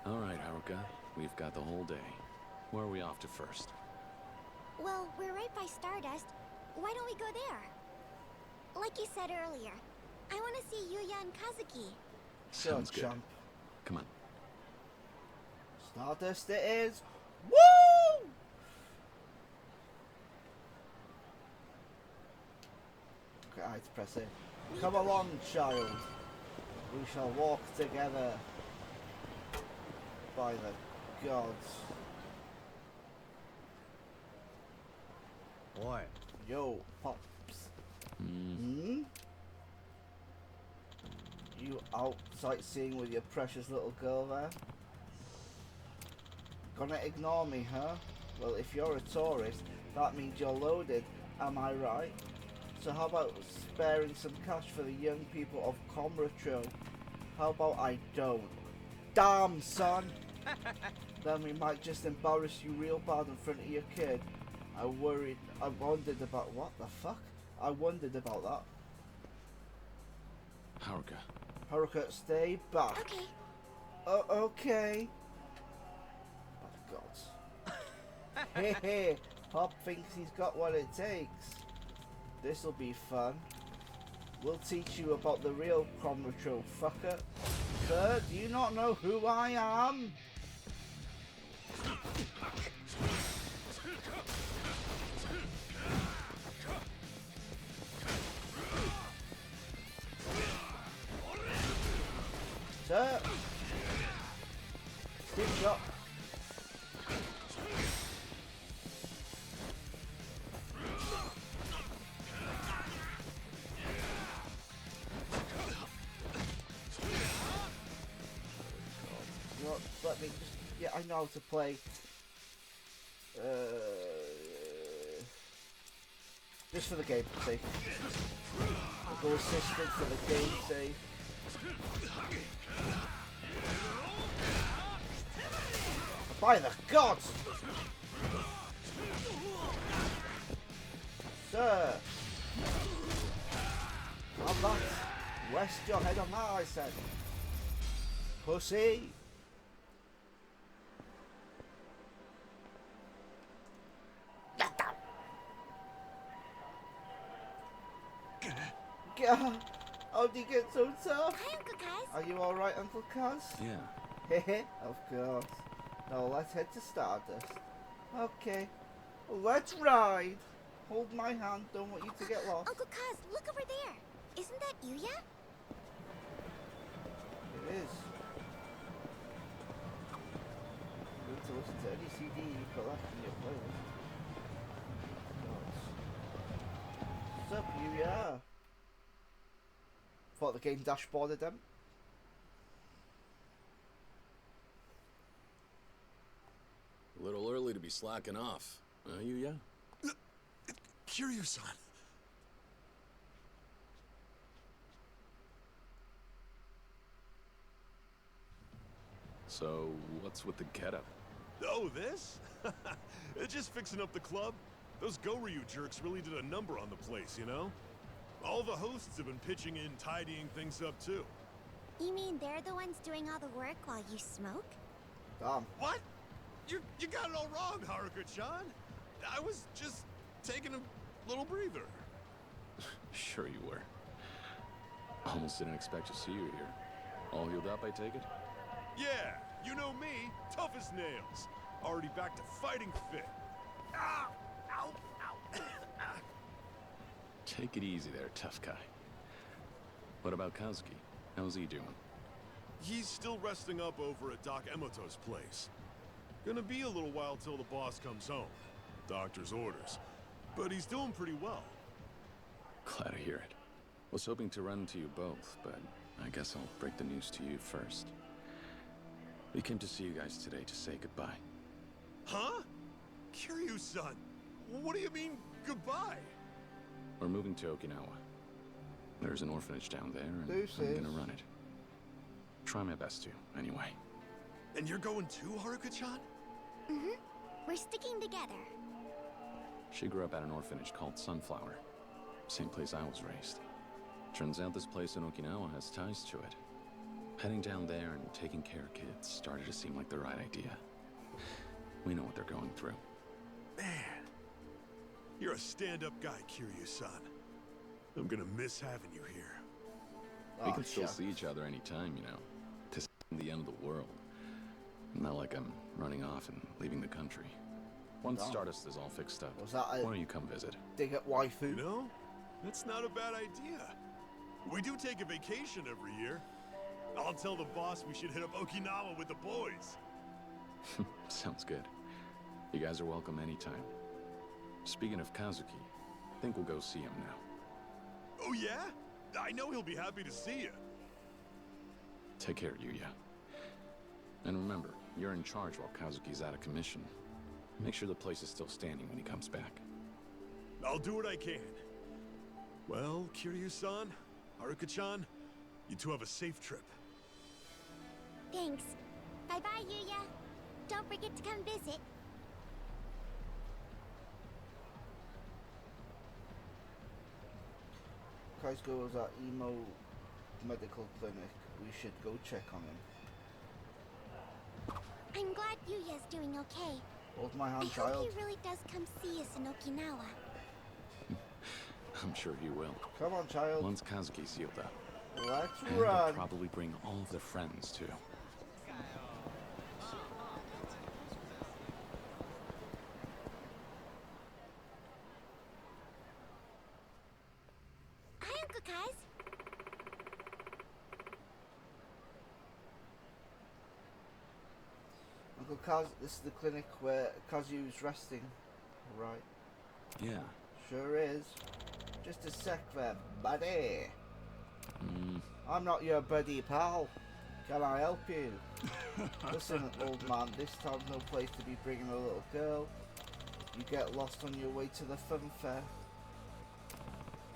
All right, Haruka. We've got the whole day. Where are we off to first? Well, we're right by Stardust. Why don't we go there? Like you said earlier, I want to see Yuya and Kazuki. Sounds good. Champ. Come on. Stardust it is. Woo! Okay, I had to press it. Come along, child. We shall walk together. By the gods. What? Yo, Pops. Hmm? You out sightseeing with your precious little girl there? Gonna ignore me, huh? Well, if you're a tourist, that means you're loaded, am I right? So how about sparing some cash for the young people of Kamurocho? How about I don't? Damn, son! Then we might just embarrass you real bad in front of your kid. I wondered about, what the fuck? I wondered about that. Haruka. Haruka, stay back. Okay. Oh, okay. By the gods. Hey, hey, Pop thinks he's got what it takes. This'll be fun. We'll teach you about the real Kamurocho, fucker. Sir, do you not know who I am? Sir! Good shot. You know what, let me just... Yeah, I know how to play. Just for the game's sake. I'll go assisted for the game's sake. By the gods! Sir! Have that. Rest your head on that, I said. Pussy! God, how'd you get so tough? Hi, Uncle Kaz. Are you alright, Uncle Kaz? Yeah. Hehe, of course. Now let's head to Stardust. Okay, let's ride. Hold my hand, don't want you to get lost. Uncle Kaz, look over there. Isn't that Yuya? It is. Good to listen to any CD you collect in your playlist. What's up, Yuya? Thought the game dashboarded them. A little early to be slacking off, huh, Yuya? Kiryu-san. So, what's with the getup? Oh, this? It's just fixing up the club. Those Goryu jerks really did a number on the place, you know? All the hosts have been pitching in, tidying things up, too. You mean they're the ones doing all the work while you smoke? What? You got it all wrong, Haruka-chan. I was just taking a little breather. Sure you were. Almost didn't expect to see you here. All healed up, I take it? Yeah, you know me, tough as nails. Already back to fighting fit. Ow! Ow! Ow! Take it easy there, tough guy. What about Kazuki? How's he doing? He's still resting up over at Doc Emoto's place. Gonna be a little while till the boss comes home. Doctor's orders. But he's doing pretty well. Glad to hear it. Was hoping to run into you both, but I guess I'll break the news to you first. We came to see you guys today to say goodbye. Huh? Kiryu-san, what do you mean, goodbye? We're moving to Okinawa. There's an orphanage down there, and I'm gonna run it. Try my best to, anyway. And you're going too, Haruka-chan? Mm-hmm. We're sticking together. She grew up at an orphanage called Sunflower. Same place I was raised. Turns out this place in Okinawa has ties to it. Heading down there and taking care of kids started to seem like the right idea. We know what they're going through. Man, You're a stand-up guy, Kiryu-san. I'm gonna miss having you here. We can still see each other anytime, you know. This isn't the end of the world. Not like I'm running off and leaving the country. Once Stardust is all fixed up, why don't you come visit? Dig at waifu. You know, that's not a bad idea. We do take a vacation every year. I'll tell the boss we should hit up Okinawa with the boys. Sounds good. You guys are welcome anytime. Speaking of Kazuki, I think we'll go see him now. Oh yeah? I know he'll be happy to see you. Take care, Yuya. And remember, you're in charge while Kazuki's out of commission. Make sure the place is still standing when he comes back. I'll do what I can. Well, Kiryu-san, Haruka-chan, you two have a safe trip. Thanks. Bye-bye, Yuya. Don't forget to come visit. Kaisuke at Emo Medical Clinic. We should go check on him. I'm glad Yuya's doing okay. Hold my hand, I child. hope he really does come see us in Okinawa. I'm sure he will. Come on, child. Once Kazuki's healed up. Let's and run. They'll probably bring all of their friends, too. Hi, Uncle Kaz. Uncle Kaz, this is the clinic where Kazu's resting. Right. Yeah. Sure is. Just a sec there, buddy. I'm not your buddy pal. Can I help you? Listen, old man, this town's no place to be bringing a little girl. You get lost on your way to the fun fair.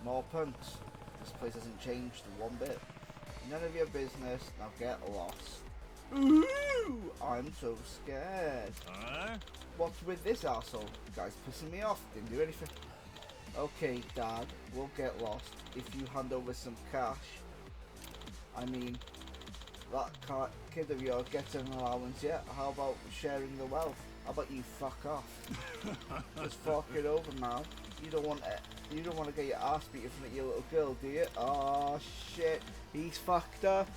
More punks. This place hasn't changed one bit. None of your business. Now get lost. Ooh, I'm so scared. What's with this arsehole? The guy's pissing me off. Didn't do anything. Okay, Dad, we'll get lost if you hand over some cash. I mean, that kid of yours gets an allowance yet. How about sharing the wealth? How about you fuck off? Just fuck it over, man. You don't want to get your ass beat in front of your little girl, do you? Oh shit, he's fucked up.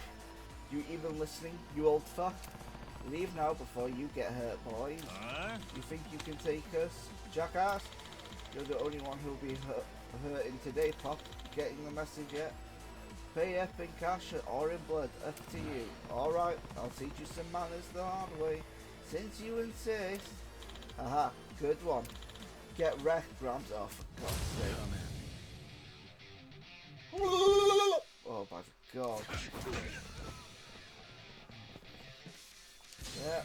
You even listening, you old fuck? Leave now before you get hurt, boys. You think you can take us, jackass? You're the only one who'll be hurting today, Pop. Getting the message yet? Pay up in cash or in blood, up to you. Alright, I'll teach you some manners the hard way, since you insist. Haha, good one. Get wrecked, Grams. Oh, for God's sake. Oh my God. Yeah.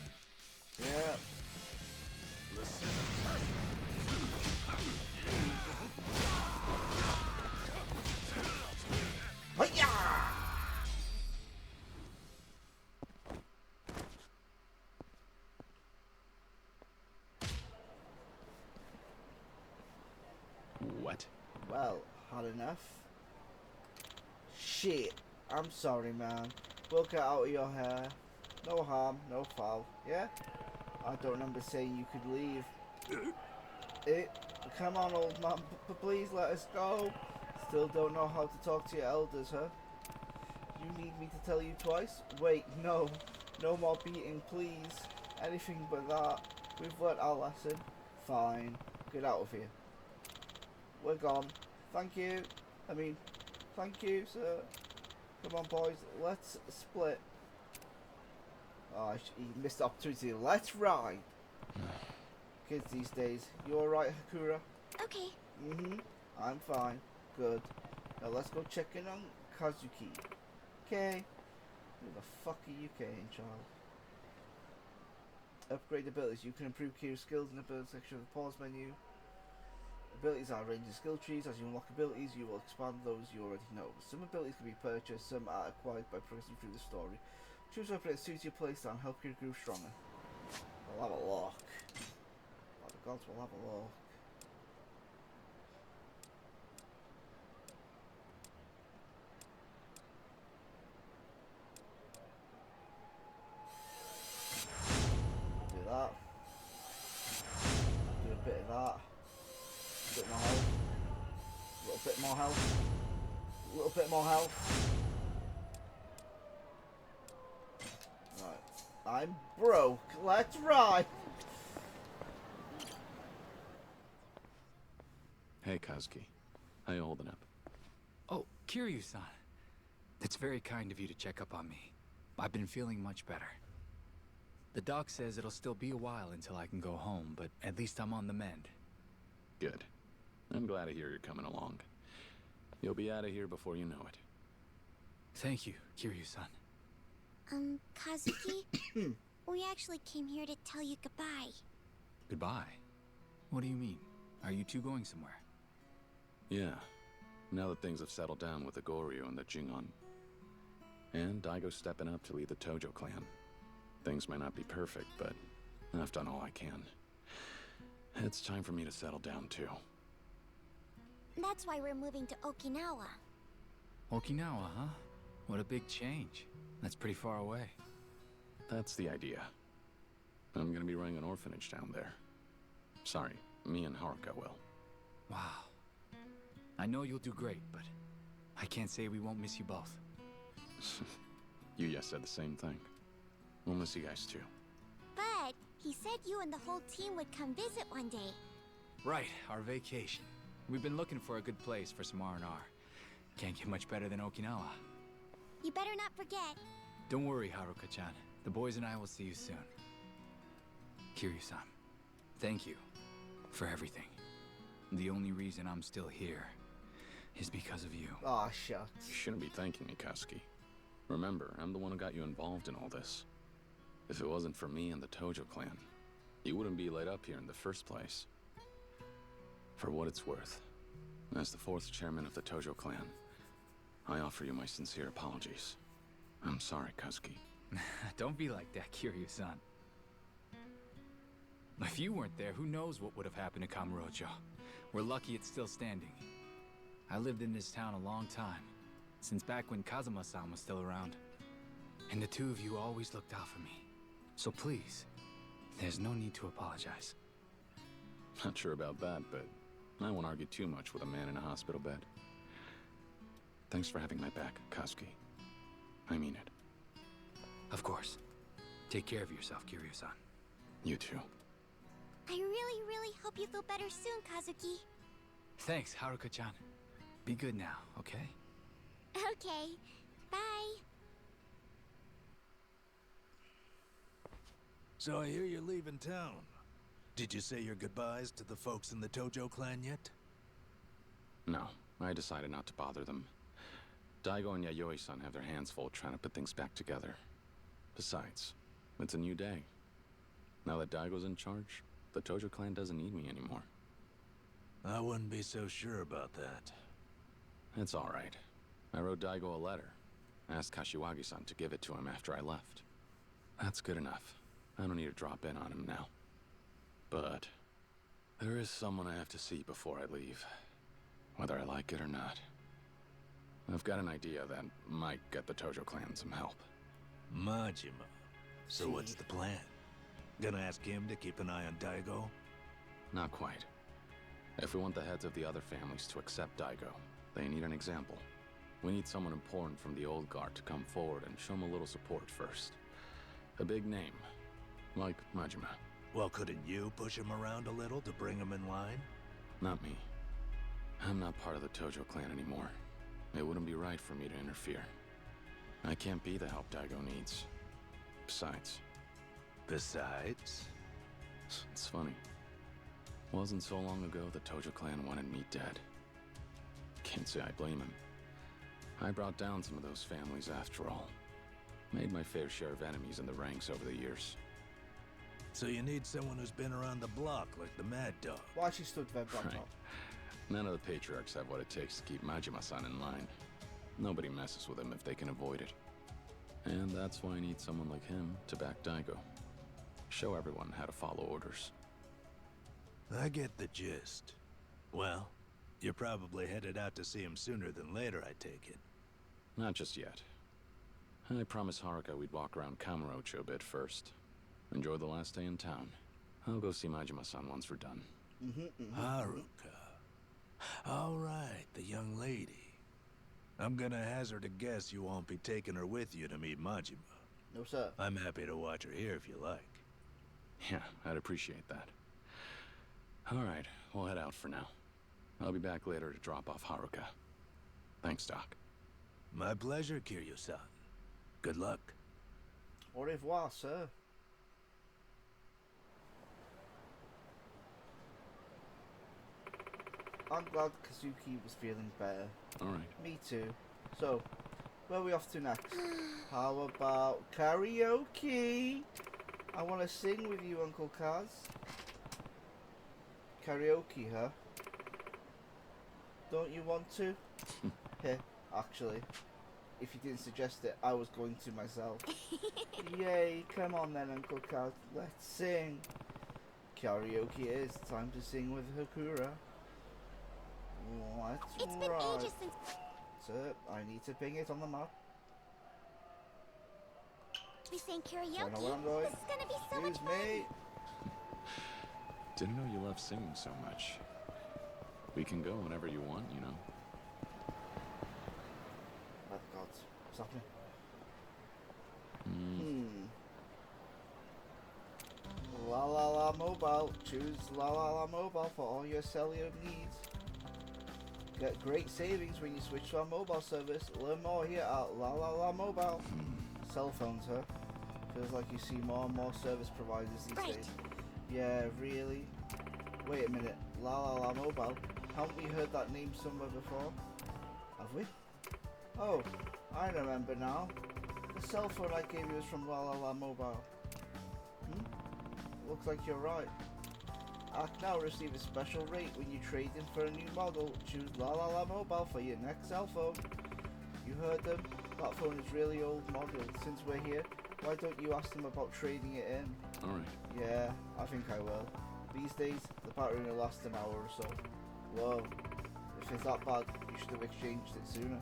Yeah. Listen. Hi-ya! What? Well, had enough? Shit. I'm sorry, man. We'll get out of your hair. No harm, no foul. Yeah? I don't remember saying you could leave. Come on, old man. Please let us go. Still don't know how to talk to your elders, huh? You need me to tell you twice? Wait, no. No more beating, please. Anything but that. We've learnt our lesson. Fine. Get out of here. We're gone. Thank you. Thank you, sir. Come on, boys. Let's split. Oh, he missed the opportunity. Let's ride. Kids these days. You alright, Hakura? Okay. I'm fine. Good. Now let's go check in on Kazuki. Okay. Who the fuck are you carrying, child? Upgrade abilities. You can improve Kiryu's skills in the ability section of the pause menu. Abilities are arranged in skill trees. As you unlock abilities, you will expand those you already know. Some abilities can be purchased, some are acquired by progressing through the story. Choose a weapon that suits your playstyle and help you grow stronger. We'll have a look. By the gods, we'll have a look. Do that. Do a bit of that. bit more health. A little bit more health. A little bit more health. Right. I'm broke. Let's ride. Hey, Kazuki. How you holding up? Oh, Kiryu-san. It's very kind of you to check up on me. I've been feeling much better. The doc says it'll still be a while until I can go home, but at least I'm on the mend. Good. I'm glad to hear you're coming along. You'll be out of here before you know it. Thank you, Kiryu-san. Kazuki, we actually came here to tell you goodbye. Goodbye? What do you mean? Are you two going somewhere? Yeah. Now that things have settled down with the Goryu and the Jingon. And Daigo's stepping up to lead the Tojo clan. Things might not be perfect, but I've done all I can. It's time for me to settle down, too. That's why we're moving to Okinawa. Okinawa, huh? What a big change. That's pretty far away. That's the idea. I'm gonna be running an orphanage down there. Sorry, me and Haruka will. Wow. I know you'll do great, but I can't say we won't miss you both. Yuya said the same thing. We'll miss you guys too. But he said you and the whole team would come visit one day. Right, our vacation. We've been looking for a good place for some R&R. Can't get much better than Okinawa. You better not forget. Don't worry, Haruka-chan. The boys and I will see you soon. Kiryu-san, thank you for everything. The only reason I'm still here is because of you. Aw, shucks. You shouldn't be thanking me, Kazuki. Remember, I'm the one who got you involved in all this. If it wasn't for me and the Tojo clan, you wouldn't be laid up here in the first place. For what it's worth, as the 4th chairman of the Tojo clan, I offer you my sincere apologies. I'm sorry, Kazuki. Don't be like that, Kiryu-san. If you weren't there, who knows what would have happened to Kamurocho. We're lucky it's still standing. I lived in this town a long time, since back when Kazuma-san was still around. And the two of you always looked out for me. So please, there's no need to apologize. Not sure about that, but I won't argue too much with a man in a hospital bed. Thanks for having my back, Kazuki. I mean it. Of course. Take care of yourself, Kiryu-san. You too. I really, really hope you feel better soon, Kazuki. Thanks, Haruka-chan. Be good now, okay? Okay. Bye. So I hear you're leaving town. Did you say your goodbyes to the folks in the Tojo clan yet? No, I decided not to bother them. Daigo and Yayoi-san have their hands full trying to put things back together. Besides, it's a new day. Now that Daigo's in charge, the Tojo clan doesn't need me anymore. I wouldn't be so sure about that. It's all right. I wrote Daigo a letter. Asked Kashiwagi-san to give it to him after I left. That's good enough. I don't need to drop in on him now. But there is someone I have to see before I leave, whether I like it or not. I've got an idea that might get the Tojo clan some help. Majima. So what's the plan? Gonna ask him to keep an eye on Daigo? Not quite. If we want the heads of the other families to accept Daigo, they need an example. We need someone important from the old guard to come forward and show them a little support first. A big name, like Majima. Well, couldn't you push him around a little to bring him in line? Not me. I'm not part of the Tojo clan anymore. It wouldn't be right for me to interfere. I can't be the help Daigo needs. Besides? It's funny. Wasn't so long ago the Tojo clan wanted me dead. Can't say I blame him. I brought down some of those families after all. Made my fair share of enemies in the ranks over the years. So you need someone who's been around the block, like the Mad Dog. Why she stood there, Right. None of the patriarchs have what it takes to keep Majima-san in line. Nobody messes with him if they can avoid it. And that's why I need someone like him to back Daigo. Show everyone how to follow orders. I get the gist. Well, you're probably headed out to see him sooner than later, I take it. Not just yet. I promised Haruka we'd walk around Kamurocho a bit first. Enjoy the last day in town. I'll go see Majima-san once we're done. Haruka. All right, the young lady. I'm gonna hazard a guess you won't be taking her with you to meet Majima. No, sir. I'm happy to watch her here if you like. Yeah, I'd appreciate that. All right, we'll head out for now. I'll be back later to drop off Haruka. Thanks, Doc. My pleasure, Kiryu-san. Good luck. Au revoir, sir. I'm glad Kazuki was feeling better. Alright. Me too. So, where are we off to next? How about karaoke? I want to sing with you, Uncle Kaz. Karaoke, huh? Don't you want to? Here, actually. If you didn't suggest it, I was going to myself. Yay, come on then, Uncle Kaz. Let's sing. Karaoke it is. Time to sing with Hakura. It's been ages since... Sir, I need to ping it on the map. We sang I know karaoke. where I'm going. This is gonna be so much Excuse fun. me. Didn't know you loved singing so much. We can go whenever you want, you know. Oh God, what's happening? LaLaLa Mobile. Choose LaLaLa Mobile for all your cellular needs. Get great savings when you switch to our mobile service. Learn more here at LaLaLa Mobile. Cell phones, huh? Feels like you see more and more service providers these days. Yeah, really? Wait a minute. LaLaLa Mobile? Haven't we heard that name somewhere before? Have we? Oh, I remember now. The cell phone I gave you was from LaLaLa Mobile. Looks like you're right. I can now receive a special rate when you trade in for a new model. Choose LaLaLa Mobile for your next cell phone. You heard them? That phone is really old model. Since we're here, why don't you ask them about trading it in? Alright. Yeah, I think I will. These days, the battery only lasts an hour or so. Whoa. If it's that bad, you should have exchanged it sooner.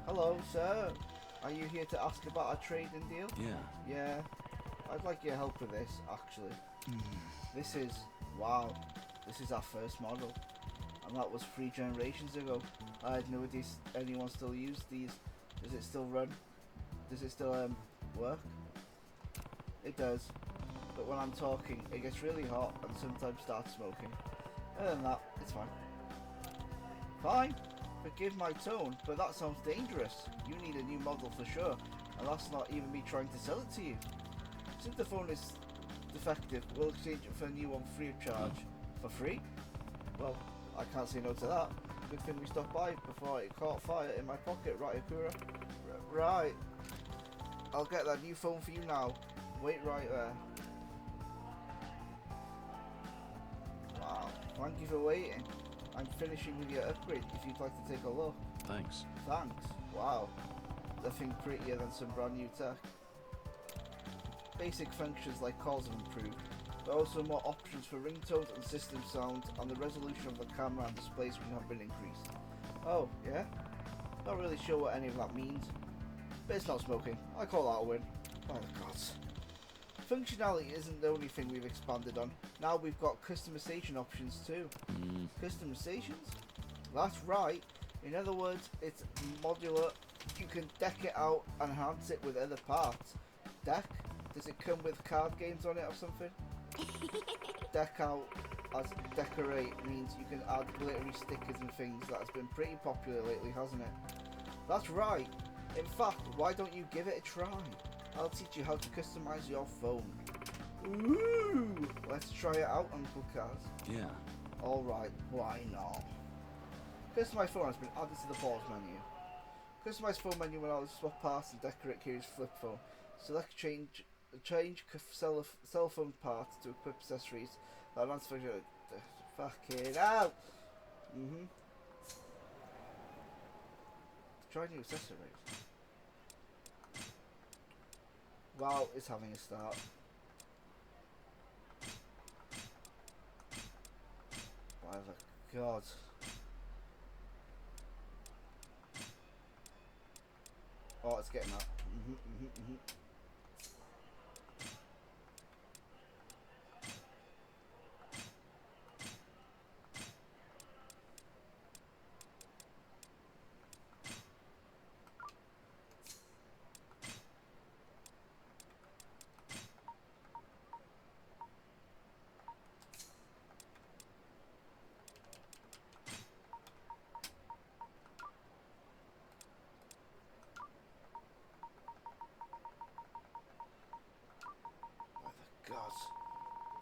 Hello, sir. Are you here to ask about a trading deal? Yeah. Yeah. I'd like your help with this, actually. This is... wow. This is our first model. And that was 3 generations ago. I had no idea anyone still used these. Does it still run? Does it still work? It does. But when I'm talking, it gets really hot and sometimes starts smoking. Other than that, it's fine. Fine. Forgive my tone, but that sounds dangerous. You need a new model for sure, and that's not even me trying to sell it to you. Since the phone is defective, we'll exchange it for a new one free of charge. For free? Well, I can't say no to that. Good thing we stopped by before it caught fire in my pocket, right, Akura? Right. I'll get that new phone for you now. Wait right there. Wow. Thank you for waiting. I'm finishing with your upgrade if you'd like to take a look. Thanks. Thanks. Wow. Nothing prettier than some brand new tech. Basic functions like calls have improved, but also more options for ringtones and system sound, and the resolution of the camera and display screen have been increased. Oh, yeah? Not really sure what any of that means. But it's not smoking. I call that a win. By the gods. Functionality isn't the only thing we've expanded on. Now we've got customization options too. Customizations? That's right. In other words, it's modular. You can deck it out and enhance it with other parts. Deck? Does it come with card games on it or something? Deck out as decorate means you can add glittery stickers and things. That has been pretty popular lately, hasn't it? That's right. In fact, why don't you give it a try? I'll teach you how to customize your phone. Ooh! Let's try it out, Uncle Kaz. Yeah. Alright, why not? Customize phone has been added to the pause menu. Customize phone menu will allow you to swap parts and decorate Kiryu's flip phone. Select change cell phone parts to equip accessories that are fucking out. Try new accessories. Wow, it's having a start. By the god. Oh, it's getting that.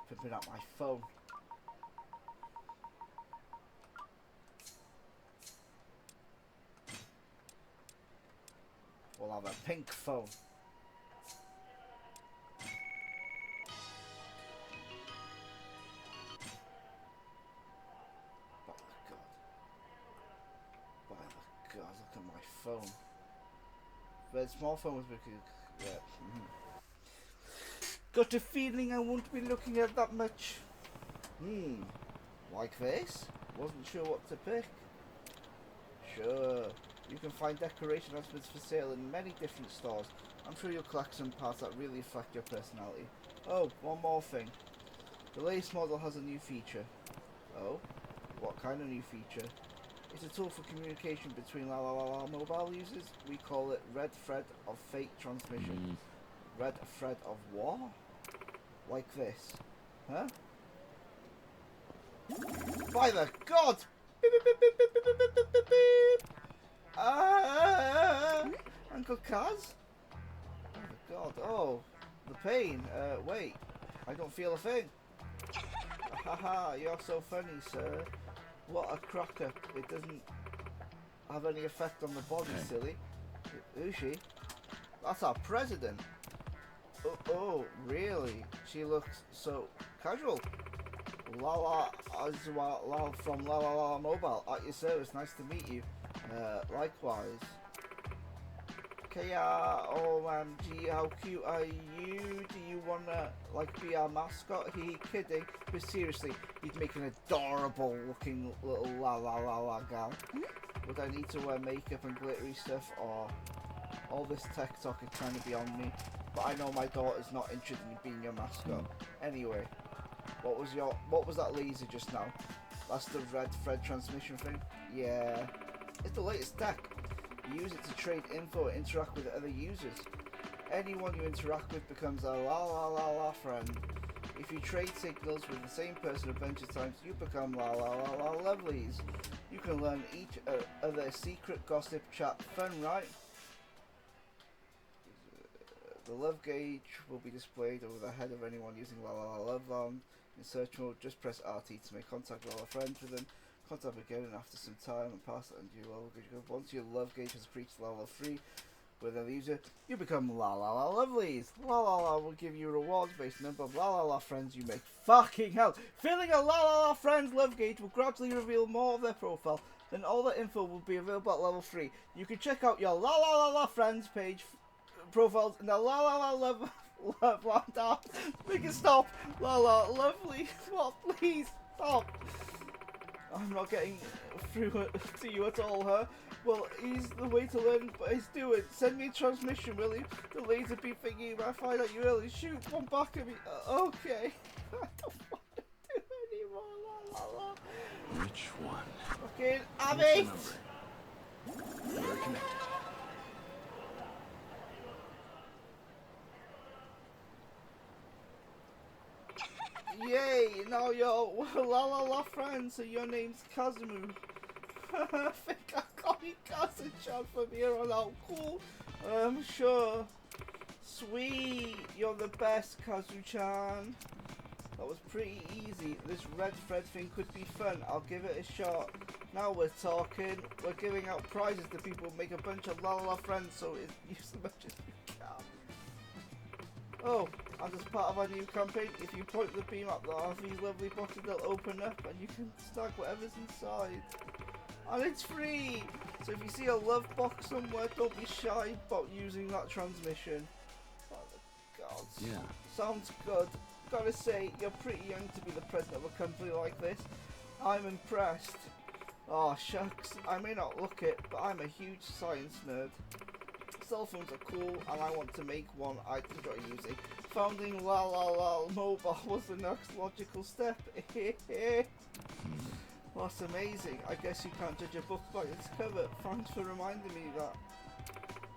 pimping out my phone. We'll have a pink phone. By the God, look at my phone. But small phone was because, yeah. Got a feeling I won't be looking at that much. Like this? Wasn't sure what to pick. Sure, you can find decoration items for sale in many different stores. I'm sure you'll collect some parts that really reflect your personality. Oh, one more thing. The latest model has a new feature. Oh? What kind of new feature? It's a tool for communication between LaLaLa mobile users. We call it Red Thread of Fate Transmission. Red Thread of what? Like this. Huh? By the God! Beep, beep, beep, beep, beep, beep, beep, beep, beep, beep. Uncle Kaz? Oh my God. Oh, the pain. Wait. I don't feel a thing. Haha, you're so funny, sir. What a cracker. It doesn't have any effect on the body, silly. Who's she? That's our president. Oh, really? She looks so casual. LaLa from LaLaLa Mobile. At your service. Nice to meet you. Likewise. KROMG, how cute are you? Do you wanna be our mascot? He kidding, but seriously, he'd make an adorable looking little LaLaLa gal. Would I need to wear makeup and glittery stuff, or all this tech talk is trying to be on me? But I know my daughter's not interested in being your mascot. Anyway, what was that laser just now? That's the red thread transmission thing? Yeah, it's the latest tech. You use it to trade info and interact with other users. Anyone you interact with becomes a LaLaLa friend. If you trade signals with the same person a bunch of times, you become LaLaLa lovelies. You can learn each other secret gossip chat. Fun, right? The love gauge will be displayed over the head of anyone using LaLaLa Love Lamb. In search mode, just press RT to make contact with all friends with them. Contact again, and after some time and pass it into your love gauge. Once your love gauge has reached level 3 with another user, you become LaLaLa lovelies. LaLaLa will give you rewards based on the number of LaLaLa friends you make. Fucking hell! Filling a LaLaLa friend's love gauge will gradually reveal more of their profile. Then all the info will be available at level 3. You can check out your LaLaLa friends page profiles in the LaLaLa love land. Make it stop! LaLa lovely. What? Please stop. I'm not getting through to you at all, huh? Well, he's the way to learn, but he's doing. Send me a transmission, will you? The laser beam thingy, I find out you early. Shoot one back at me. Okay. I don't want to do anymore. LaLaLa. Which one? Okay, Abby! We're connected. Yay! Now you're LaLaLa friends, so your name's Kazuma. I think I got you Kazuma-chan from here on out. Cool. Sure. Sweet. You're the best, Kazu-chan. That was pretty easy. This red thread thing could be fun. I'll give it a shot. Now we're talking. We're giving out prizes to people who make a bunch of LaLaLa friends, so use as much as you can. Oh, and as part of our new campaign, if you point the beam up these lovely boxes, they'll open up and you can snag whatever's inside. And it's free! So if you see a love box somewhere, don't be shy about using that transmission. Oh my God. Yeah. Sounds good. Gotta say, you're pretty young to be the president of a company like this. I'm impressed. Oh shucks, I may not look it, but I'm a huge science nerd. Cell phones are cool, and I want to make one I enjoy using. Founding LaLaLa Mobile was the next logical step. That's amazing. I guess you can't judge a book by its cover. Thanks for reminding me that.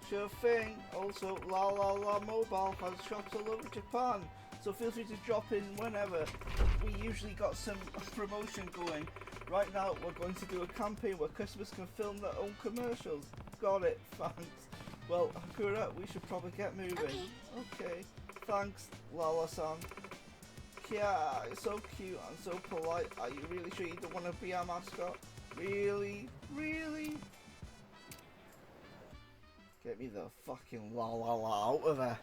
Sure thing. Also, LaLaLa Mobile has shops all over Japan, so feel free to drop in whenever. We usually got some promotion going. Right now, we're going to do a campaign where customers can film their own commercials. Got it. Thanks. Well, Hakura, we should probably get moving. Okay. Thanks, LaLa-san. Yeah, it's so cute and so polite. Are you really sure you don't want to be our mascot? Really? Really? Get me the fucking LaLaLa out of there.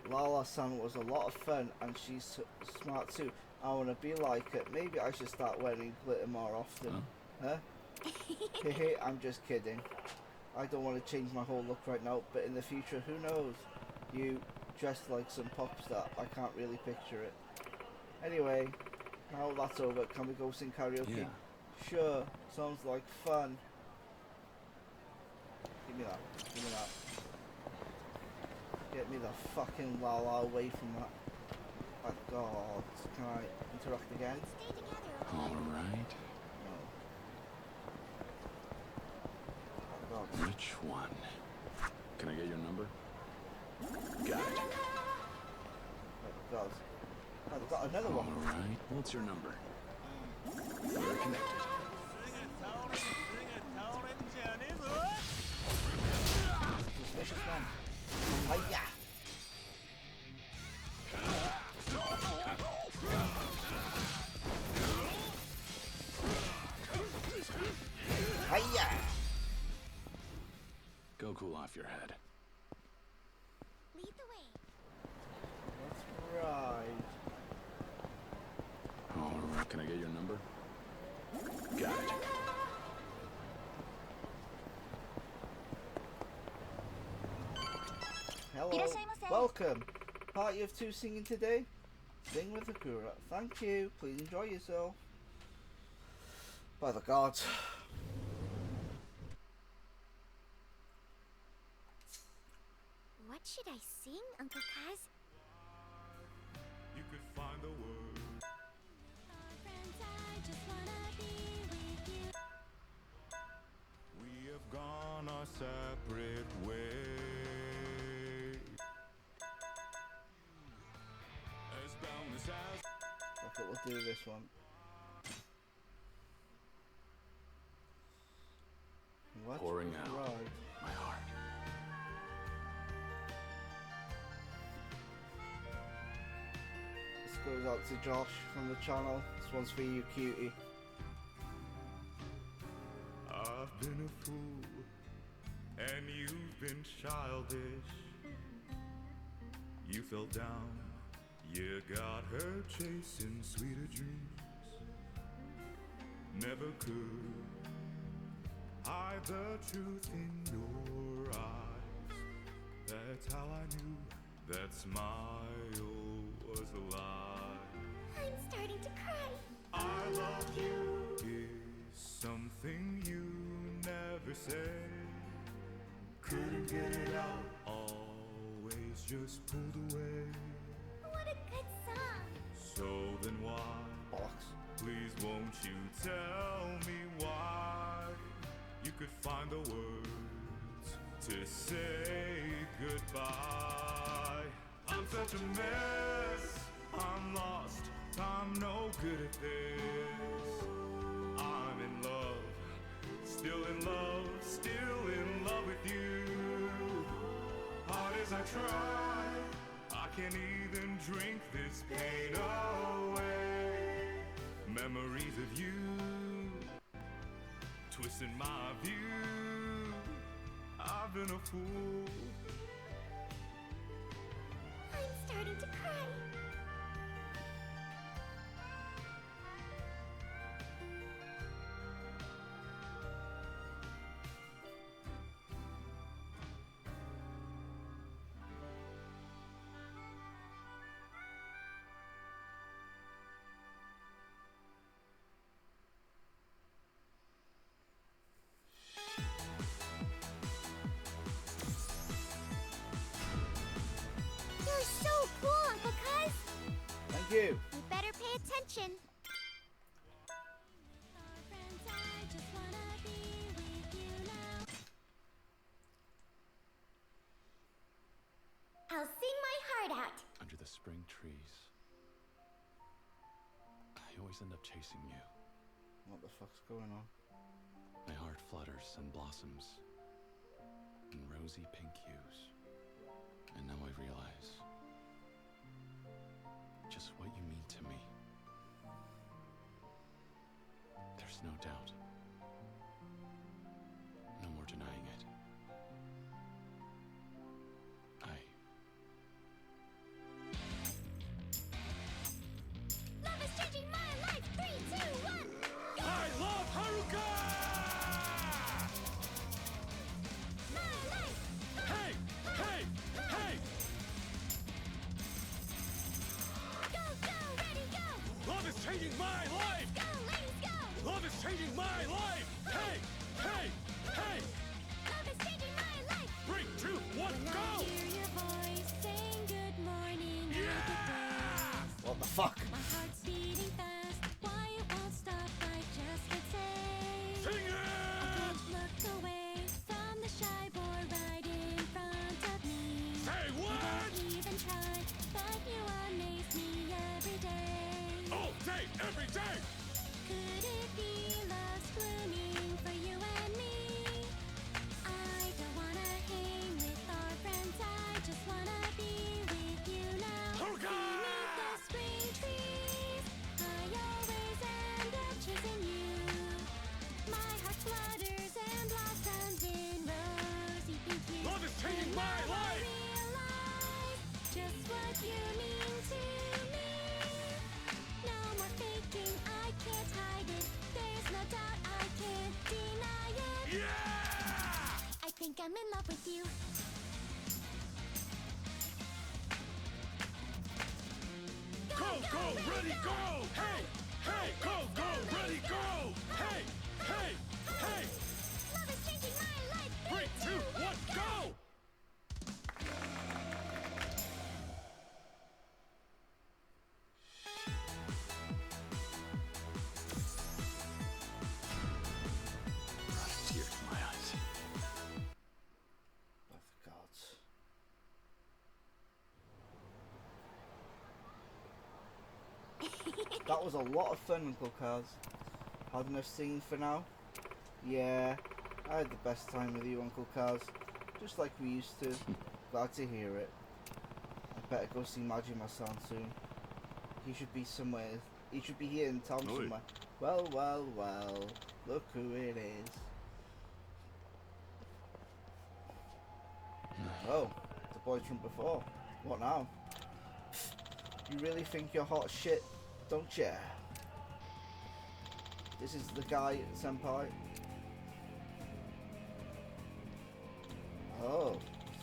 LaLa-san was a lot of fun and she's smart too. I want to be like her. Maybe I should start wearing glitter more often. Huh? Hehe, I'm just kidding. I don't want to change my whole look right now, but in the future, who knows? You dressed like some pop star. I can't really picture it. Anyway, now that's over, can we go sing karaoke? Yeah. Sure, sounds like fun. Give me that. Give me that. Get me the fucking LaLa away from that. My God, can I interact again? Alright. No. Oh, God. Which one? Can I get your number? Got it. Oh, God. I've got another one. Alright, what's your number? We're connected. Suspicious man. Hiya! Hiya! Go cool off your head. Lead the way. That's right. Alright, can I get your number? Got it. Hello. Welcome. Party of two singing today? Sing with Akura. Thank you. Please enjoy yourself. By the gods. What should I sing, Uncle Kaz? You could find the word. Friends, I just wanna be with you. We have gone our separate ways. As boundless as. Okay, we'll do this one. What? Pouring out Right. my heart. This goes out to Josh from the channel. This one's for you, cutie. I've been a fool, and you've been childish. You fell down, you got her chasing sweeter dreams. Never could hide the truth in your eyes. That's how I knew that smile was a lie. I'm starting to cry. I love you is something you never said. Couldn't get it out, always just pulled away. What a good song. So then why, please won't you tell me why? You could find the words to say goodbye. I'm such a mess, I'm lost, I'm no good at this. I'm in love, still in love with you. Hard as I try, I can't even drink this pain away. Memories of you, twisting my view. I've been a fool. I'm starting to cry. You're so cool, Uncle Kaz. Thank you. You better pay attention. I'll sing my heart out. Under the spring trees. I always end up chasing you. What the fuck's going on? My heart flutters and blossoms in rosy pink hues. And now I realize just what you mean to me. There's no doubt. No more denying it. Love is changing my life. 3, 2, 1. I love Haruka! My life. Hey! Hey! Hey! Go, go, ready, go. Love is changing my life! Go, ladies, go. Love is changing my life! Hey! Hey! Hey! Love is changing my life. 3, 2, 1, When go! I hear your voice saying good morning, What the fuck? my heart's beating fast. Why it won't stop, I just can't say. Sing I it! can't look away from the shy boy right in front of me. Say I what? don't even try, but you amaze me every day. All day, every day! Could it be love's blooming for you and me? I don't wanna hang with our friends, I just wanna be with you now. Haruka! Beneath the spring trees, I always end up chasing you. My heart flutters and blossoms in rosy pink hues. Love is changing And my now I life! realize just what you mean to me. No more faking, I can't hide it. There's no doubt, I can't deny it. Yeah! I think I'm in love with you. Go, go, ready, go! Hey! Hey! Go, go, ready, go! Hey! Hey! Hey! Love is changing my life. 3, 2, 1, go! Brought a tear to my eyes. Oh, for gods. That was a lot of fun, Uncle Kaz. Had enough singing for now? Yeah, I had the best time with you, Uncle Kaz. Just like we used to. Glad to hear it. I better go see Majima-san soon. He should be somewhere. He should be here in town Oi. somewhere. Well, well, well. Look who it is. Oh, the boys from before. What now? You really think you're hot shit, don't ya? This is the guy, senpai. Oh,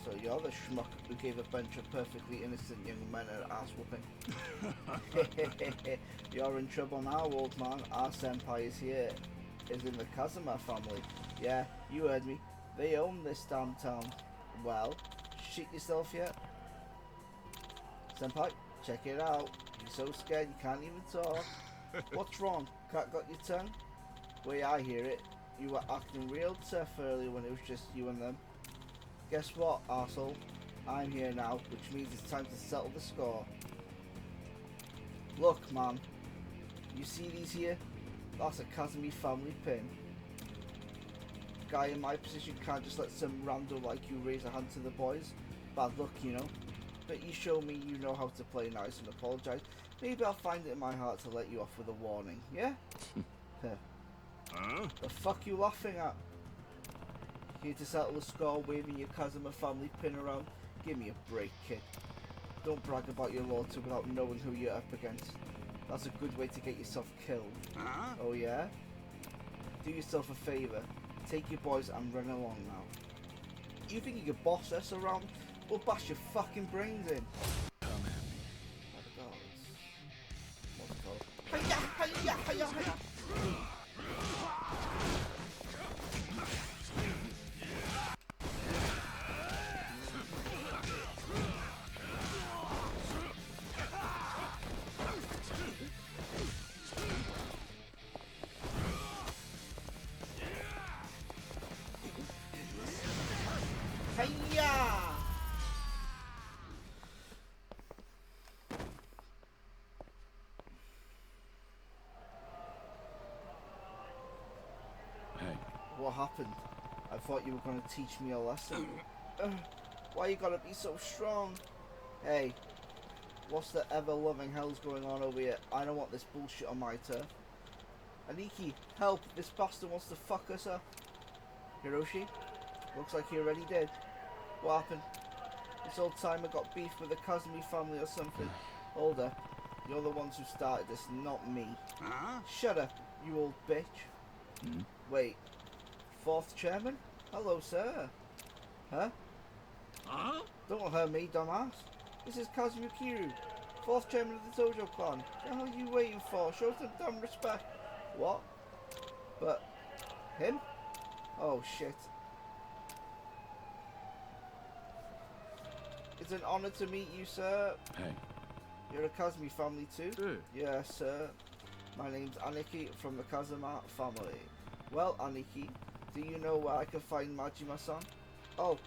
so you're the schmuck who gave a bunch of perfectly innocent young men an ass whooping. You're in trouble now, old man. Our senpai is here. Is in the Kazuma family. Yeah, you heard me. They own this damn town. Well, shit yourself yet? Senpai, check it out. You're so scared you can't even talk. What's wrong? Cat got your tongue? Way I hear it, you were acting real tough earlier when it was just you and them. Guess what, arsehole? I'm here now, which means it's time to settle the score. Look, man. You see these here? That's a Kazumi family pin. Guy in my position can't just let some rando like you raise a hand to the boys. Bad luck, you know. But you show me you know how to play nice and apologize. Maybe I'll find it in my heart to let you off with a warning, yeah? Huh? The fuck you laughing at? Here to settle the score waving your Kazuma family pin around? Give me a break, kid. Don't brag about your loyalty without knowing who you're up against. That's a good way to get yourself killed. Huh? Oh yeah? Do yourself a favour. Take your boys and run along now. You think you can boss us around? We'll bash your fucking brains in. Come at me. What's it called? Hiya, hiya, hiya, hiya. Hiya! Hey, What happened? I thought you were going to teach me a lesson. Why you gotta be so strong? Hey, What's the ever-loving hell's going on over here? I don't want this bullshit on my turf. Aniki, help! This bastard wants to fuck us up. Hiroshi? Looks like he already did. What happened? This old timer got beef with the Kazumi family or something. Hold up. You're the ones who started this, not me. Huh? Shut up, you old bitch. Wait. Fourth chairman? Hello, sir. Huh? Huh? Don't hurt me, dumbass. This is Kazuma Kiryu, fourth chairman of the Tojo clan. What the hell are you waiting for? Show some damn respect. What? But... him? Oh, shit. It's an honor to meet you, sir. Hey. You're a Kazumi family too? Yes, sir. My name's Aniki from the Kazuma family. Well, Aniki, do you know where I can find Majima-san? Oh,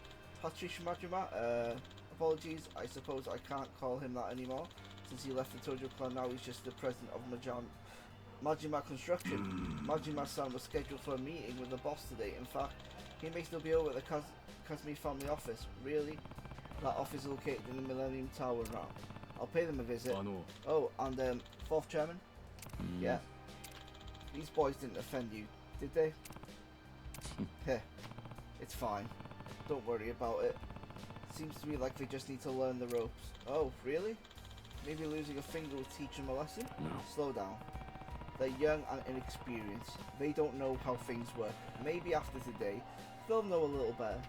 Hachish Majima? Apologies, I suppose I can't call him that anymore. Since he left the Tojo clan, now he's just the president of Majima Construction. Majima-san was scheduled for a meeting with the boss today. In fact, he may still be over at the Kazumi family office. Really? That office is located in the Millennium Tower now. I'll pay them a visit. Oh, and fourth chairman? Yeah. These boys didn't offend you, did they? Heh. It's fine. Don't worry about it. Seems to me like they just need to learn the ropes. Oh, really? Maybe losing a finger will teach them a lesson? No. Slow down. They're young and inexperienced. They don't know how things work. Maybe after today, they'll know a little better.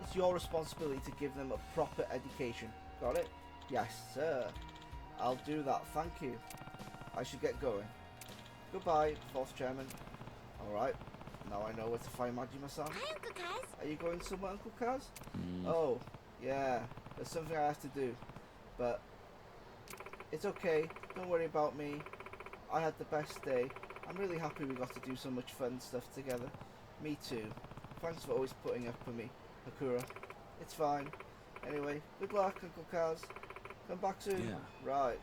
It's your responsibility to give them a proper education. Got it? Yes, sir. I'll do that, thank you. I should get going. Goodbye, fourth chairman. Alright, now I know where to find Majima-san. Hi, Uncle Kaz. Are you going somewhere, Uncle Kaz? Oh, yeah, there's something I have to do. But it's okay, don't worry about me. I had the best day. I'm really happy we got to do so much fun stuff together. Me too. Thanks for always putting up with me, Hakura. It's fine. Anyway, good luck, Uncle Kaz. Come back soon. Yeah. Right.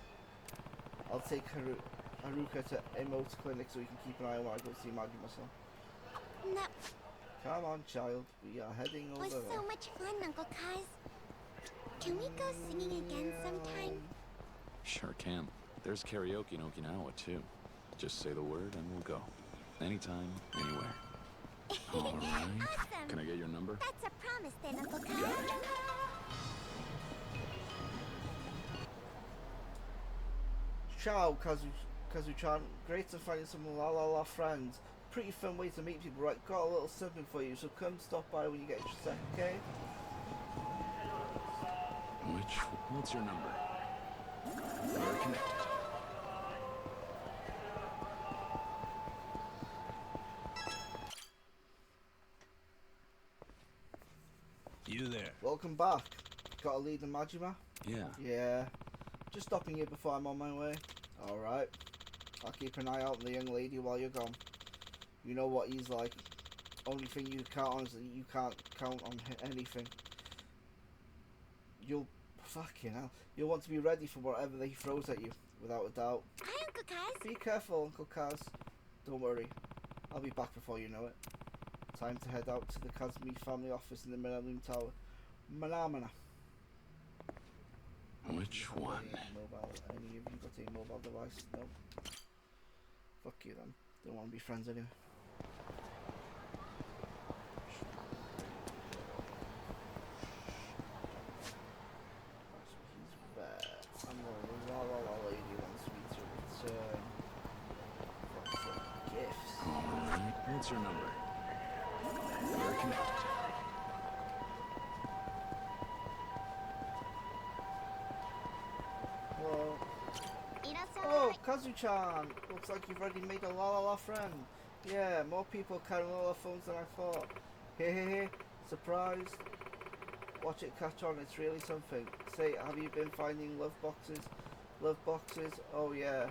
I'll take Haruka to Emote's clinic so we can keep an eye on when I go see Majima-san. No. Come on, child. We are heading over It was there. so much fun, Uncle Kaz. Can we go singing again sometime? Sure can. There's karaoke in Okinawa, too. Just say the word and we'll go. Anytime, anywhere. All right. Awesome. Can I get your number? That's a promise then, Uncle Kaz. Ciao, Kazu-chan. Great to find some LaLaLa friends. Pretty fun way to meet people, right? Got a little something for you, so come stop by when you get your sec, okay? What's your number? We're connected. You there? Welcome back. Got a lead in Majima? Yeah. Yeah. Just stopping here before I'm on my way. Alright. I'll keep an eye out on the young lady while you're gone. You know what he's like. Only thing you count on is that you can't count on anything. Fucking hell. You'll want to be ready for whatever he throws at you, without a doubt. Hi, Uncle Kaz. Be careful, Uncle Kaz. Don't worry. I'll be back before you know it. Time to head out to the Kazumi family office in the Millennium Tower. Mana. Which one? Any of you got a mobile device? No. Fuck you then. Don't want to be friends anyway. He's there. And the LaLaLa lady wants me to return. For some gifts. Alright. What's your number? We're connected. Hello. Oh, Kazu-chan! Looks like you've already made a LaLaLa friend. Yeah, more people carry LaLaLa phones than I thought. Hehehe, surprised. Watch it catch on, it's really something. Say, have you been finding love boxes? Love boxes? Oh yeah.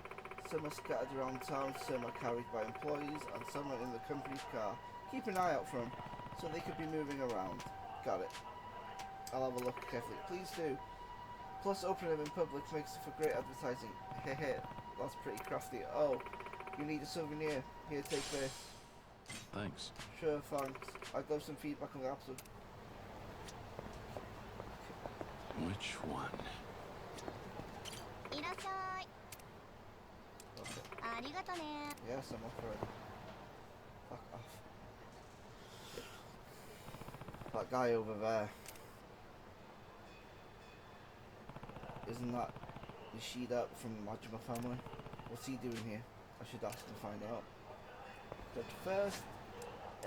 Some are scattered around town, some are carried by employees, and some are in the company's car. Keep an eye out for them, so they could be moving around. Got it. I'll have a look carefully. Please do. Plus, opening them in public makes it for great advertising. Hehe, that's pretty crafty. Oh, you need a souvenir. Here, take this. Thanks. Sure, thanks. I'd love some feedback on the episode. Which one? いらっしゃい。ありがとね。 Yes, I'm up for it. Fuck off. That guy over there. Isn't that Nishida from the Majima family? What's he doing here? I should ask and find out. But first,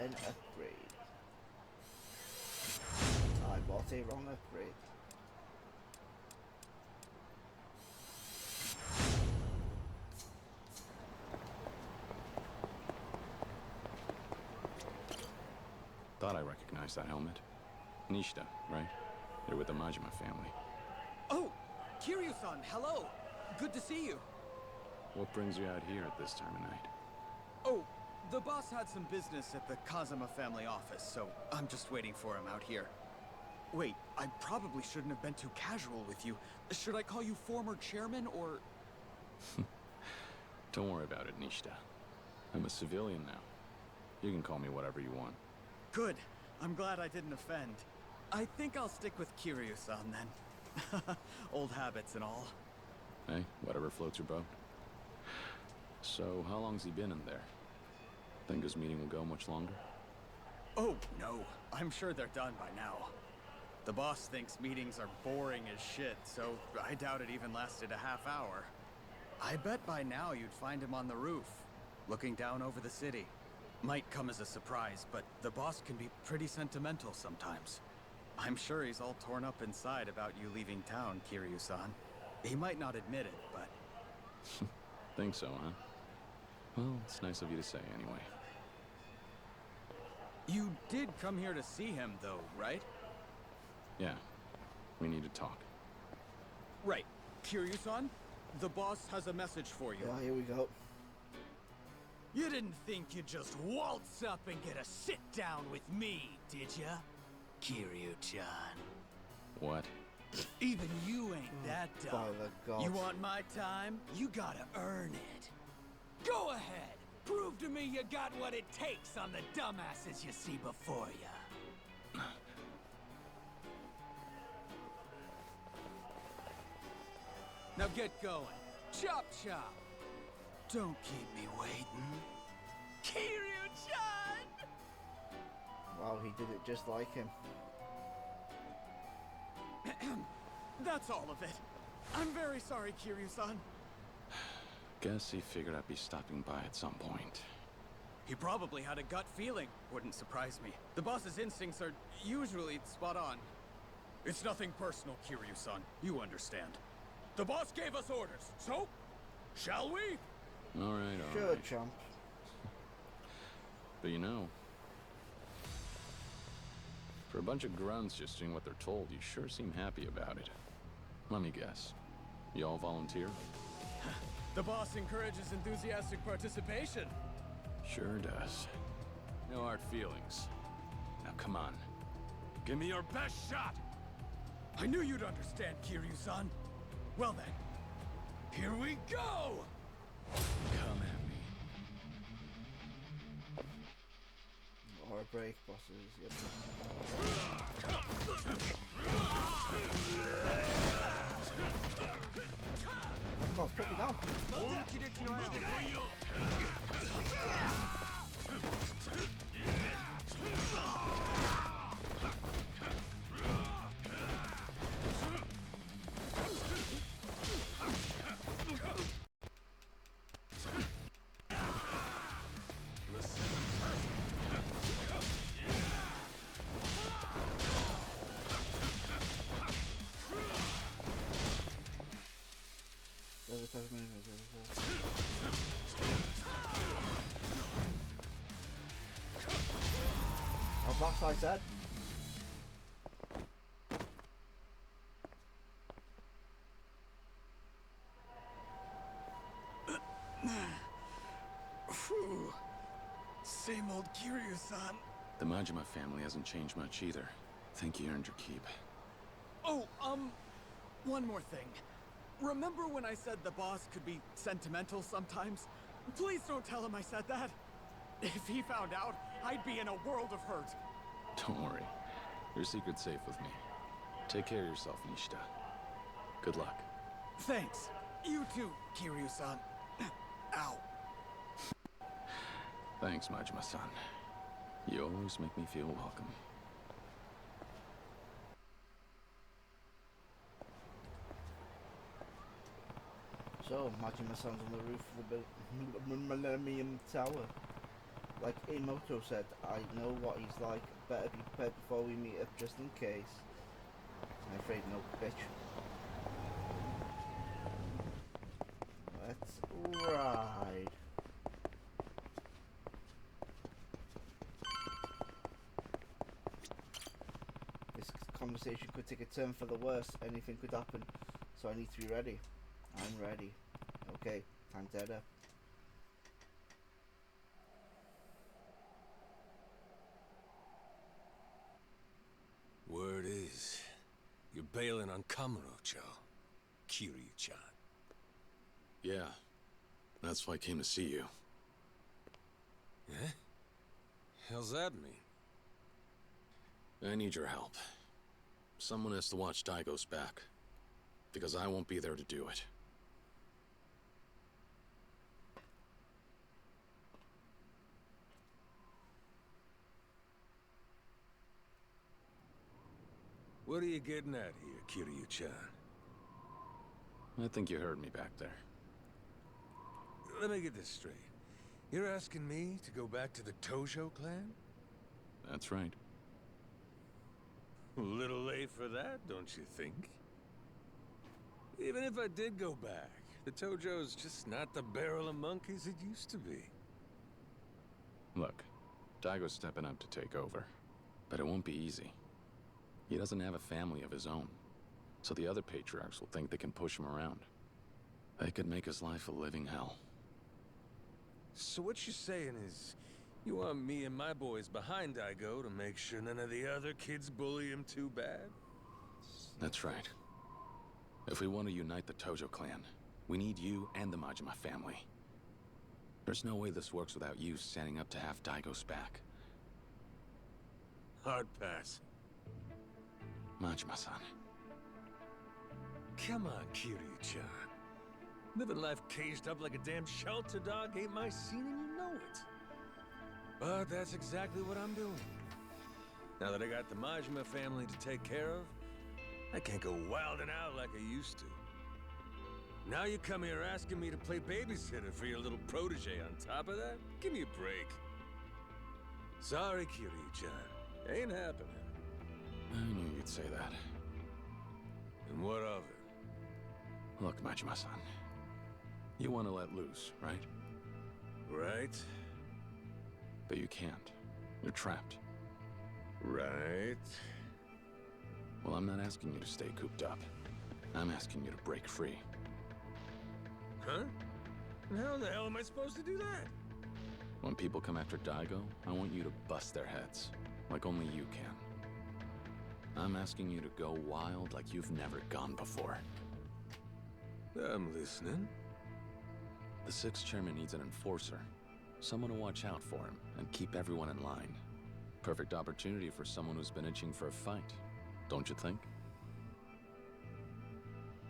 an upgrade. I bought a wrong upgrade. Thought I recognized that helmet. Nishida, right? You're with the Majima family. Oh, Kiryu-san, hello. Good to see you. What brings you out here at this time of night? Oh, the boss had some business at the Kazuma family office, so I'm just waiting for him out here. Wait, I probably shouldn't have been too casual with you. Should I call you former chairman, or... Don't worry about it, Nishida. I'm a civilian now. You can call me whatever you want. Good. I'm glad I didn't offend. I think I'll stick with Kiryu-san then. Old habits and all. Hey, whatever floats your boat. So, how long's he been in there? Think his meeting will go much longer? Oh, no. I'm sure they're done by now. The boss thinks meetings are boring as shit, so I doubt it even lasted a half hour. I bet by now you'd find him on the roof, looking down over the city. Might come as a surprise, but the boss can be pretty sentimental sometimes. I'm sure he's all torn up inside about you leaving town, Kiryu-san. He might not admit it, but... Think so, huh? Well, it's nice of you to say anyway. You did come here to see him, though, right? Yeah. We need to talk. Right. Kiryu-san, the boss has a message for you. Yeah, here we go. You didn't think you'd just waltz up and get a sit-down with me, did ya? Kiryu-chan. What? Even you ain't that dumb. By the gods. You want my time? You gotta earn it. Go ahead. Prove to me you got what it takes on the dumbasses you see before ya. Now get going. Chop chop. Don't keep me waiting. Kiryu-chan! Wow, he did it just like him. That's all of it. I'm very sorry, Kiryu-san. Guess he figured I'd be stopping by at some point. He probably had a gut feeling. Wouldn't surprise me. The boss's instincts are usually spot on. It's nothing personal, Kiryu-san. You understand. The boss gave us orders, so... shall we? All right, all Sure, right. champ. But you know... for a bunch of grunts just doing what they're told, you sure seem happy about it. Let me guess. You all volunteer? The boss encourages enthusiastic participation. Sure does. No hard feelings. Now come on. Give me your best shot! I knew you'd understand, Kiryu-san. Well then, here we go! Come at me. Or a break, bosses. Yep. Oh, put me down. Oh, boss, I said. Phew. Same old Kiryu-san. The Majima family hasn't changed much either. Think you earned your keep. Oh, one more thing. Remember when I said the boss could be sentimental sometimes? Please don't tell him I said that. If he found out, I'd be in a world of hurt. Don't worry. Your secret's safe with me. Take care of yourself, Nishida. Good luck. Thanks. You too, Kiryu-san. Ow. Thanks, Majima-san. You always make me feel welcome. So, Majima-san's on the roof of the Millennium Tower. Like Imoto said, I know what he's like. Better be prepared before we meet up, just in case. I'm afraid no, bitch. Let's ride. This conversation could take a turn for the worse. Anything could happen, so I need to be ready. I'm ready. Okay, time to head up. Word is, you're bailing on Kamurocho, Kiryu-chan. Yeah, that's why I came to see you. Eh? How's that mean? I need your help. Someone has to watch Daigo's back, because I won't be there to do it. What are you getting at here, Kiryu-chan? I think you heard me back there. Let me get this straight. You're asking me to go back to the Tojo clan? That's right. A little late for that, don't you think? Even if I did go back, the Tojo's just not the barrel of monkeys it used to be. Look, Daigo's stepping up to take over, but it won't be easy. He doesn't have a family of his own, so the other patriarchs will think they can push him around. They could make his life a living hell. So what you're saying is, you want me and my boys behind Daigo to make sure none of the other kids bully him too bad? That's right. If we want to unite the Tojo clan, we need you and the Majima family. There's no way this works without you standing up to have Daigo's back. Hard pass. Majima-san. Come on, Kiryu-chan. Living life caged up like a damn shelter dog ain't my scene and you know it. But that's exactly what I'm doing. Now that I got the Majima family to take care of, I can't go wilding out like I used to. Now you come here asking me to play babysitter for your little protege on top of that? Give me a break. Sorry, Kiryu-chan. Ain't happening. I knew you'd say that. And what of it? Look, Majima-san. You want to let loose, right? Right. But you can't. You're trapped. Right. Well, I'm not asking you to stay cooped up. I'm asking you to break free. Huh? And how the hell am I supposed to do that? When people come after Daigo, I want you to bust their heads, like only you can. I'm asking you to go wild like you've never gone before. I'm listening. The 6th chairman needs an enforcer. Someone to watch out for him and keep everyone in line. Perfect opportunity for someone who's been itching for a fight, don't you think?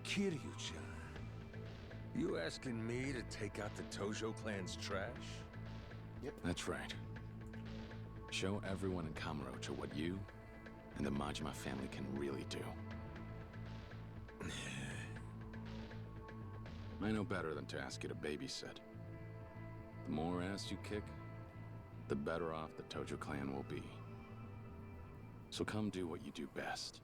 Kiryu-chan, you asking me to take out the Tojo clan's trash? Yep. That's right. Show everyone in Kamurocho what you and the Majima family can really do. I know better than to ask you to babysit. The more ass you kick, the better off the Tojo clan will be. So come do what you do best.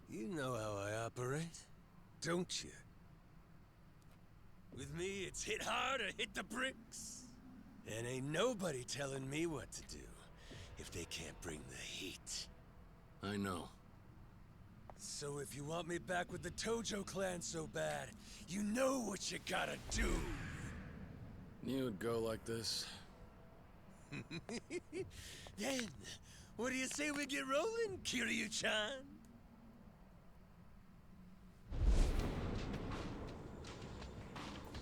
You know how I operate, don't you? With me, it's hit hard or hit the bricks. And ain't nobody telling me what to do if they can't bring the heat. I know. So if you want me back with the Tojo clan so bad, you know what you gotta do. Knew it'd go like this. Then, what do you say we get rolling, Kiryu-chan?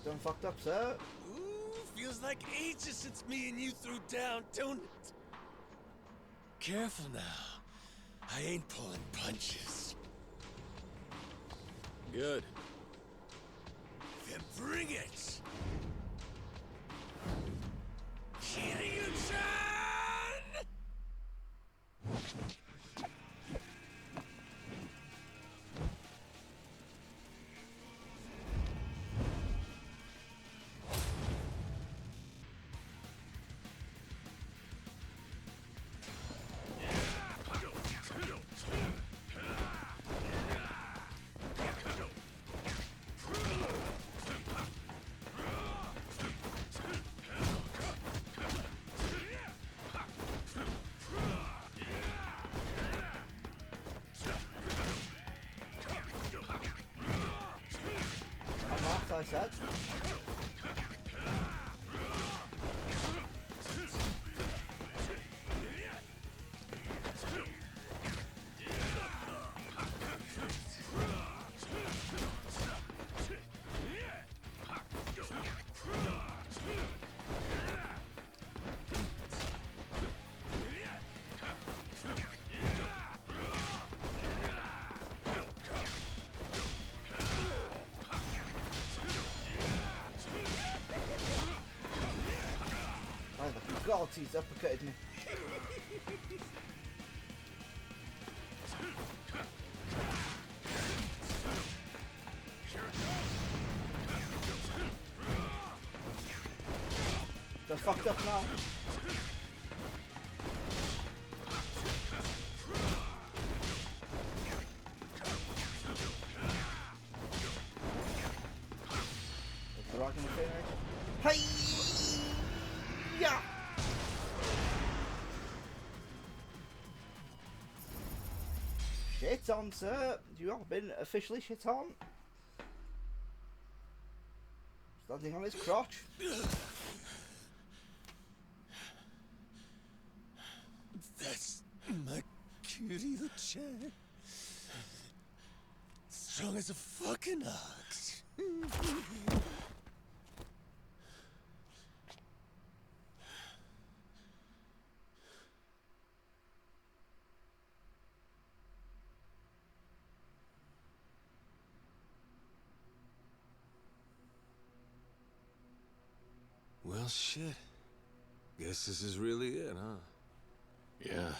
Done fucked up, sir. Ooh, feels like ages since me and you threw down, don't it? Careful now. I ain't pulling punches. Good. Then bring it! Kiryu-chan! I said. God, he's uppercutted me. They're fucked up now. The Dragon of Dojima. Hey! Yeah! Shit on, sir. You have been officially shit on. Standing on his crotch. That's my Kiryu-chan. Strong as a fucking ox. Well, shit. Guess this is really it, huh? Yeah.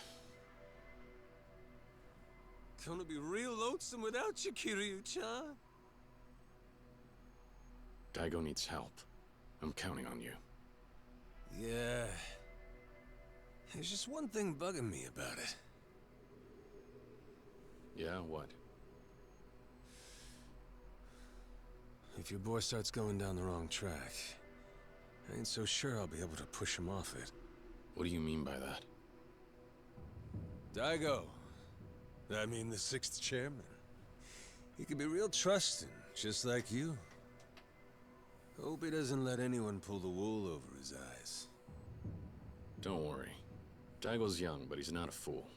Gonna be real lonesome without you, Kiryu-chan. Daigo needs help. I'm counting on you. Yeah. There's just one thing bugging me about it. Yeah, what? If your boy starts going down the wrong track, I ain't so sure I'll be able to push him off it. What do you mean by that? Daigo. I mean the 6th chairman. He can be real trusting, just like you. Hope he doesn't let anyone pull the wool over his eyes. Don't worry. Daigo's young, but he's not a fool.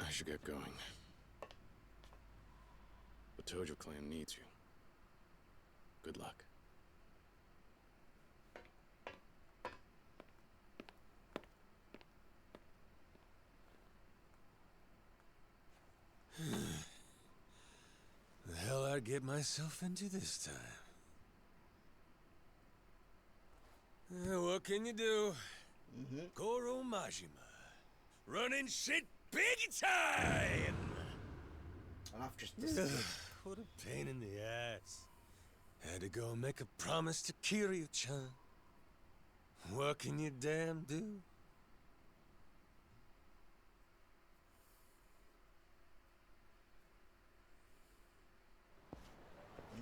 I should get going. The Tojo clan needs you. Good luck. The hell I'd get myself into this time. What can you do? Goro Majima. Running shit big time! And I've just what a pain in the ass. Had to go make a promise to Kiryu-chan. What can you damn do?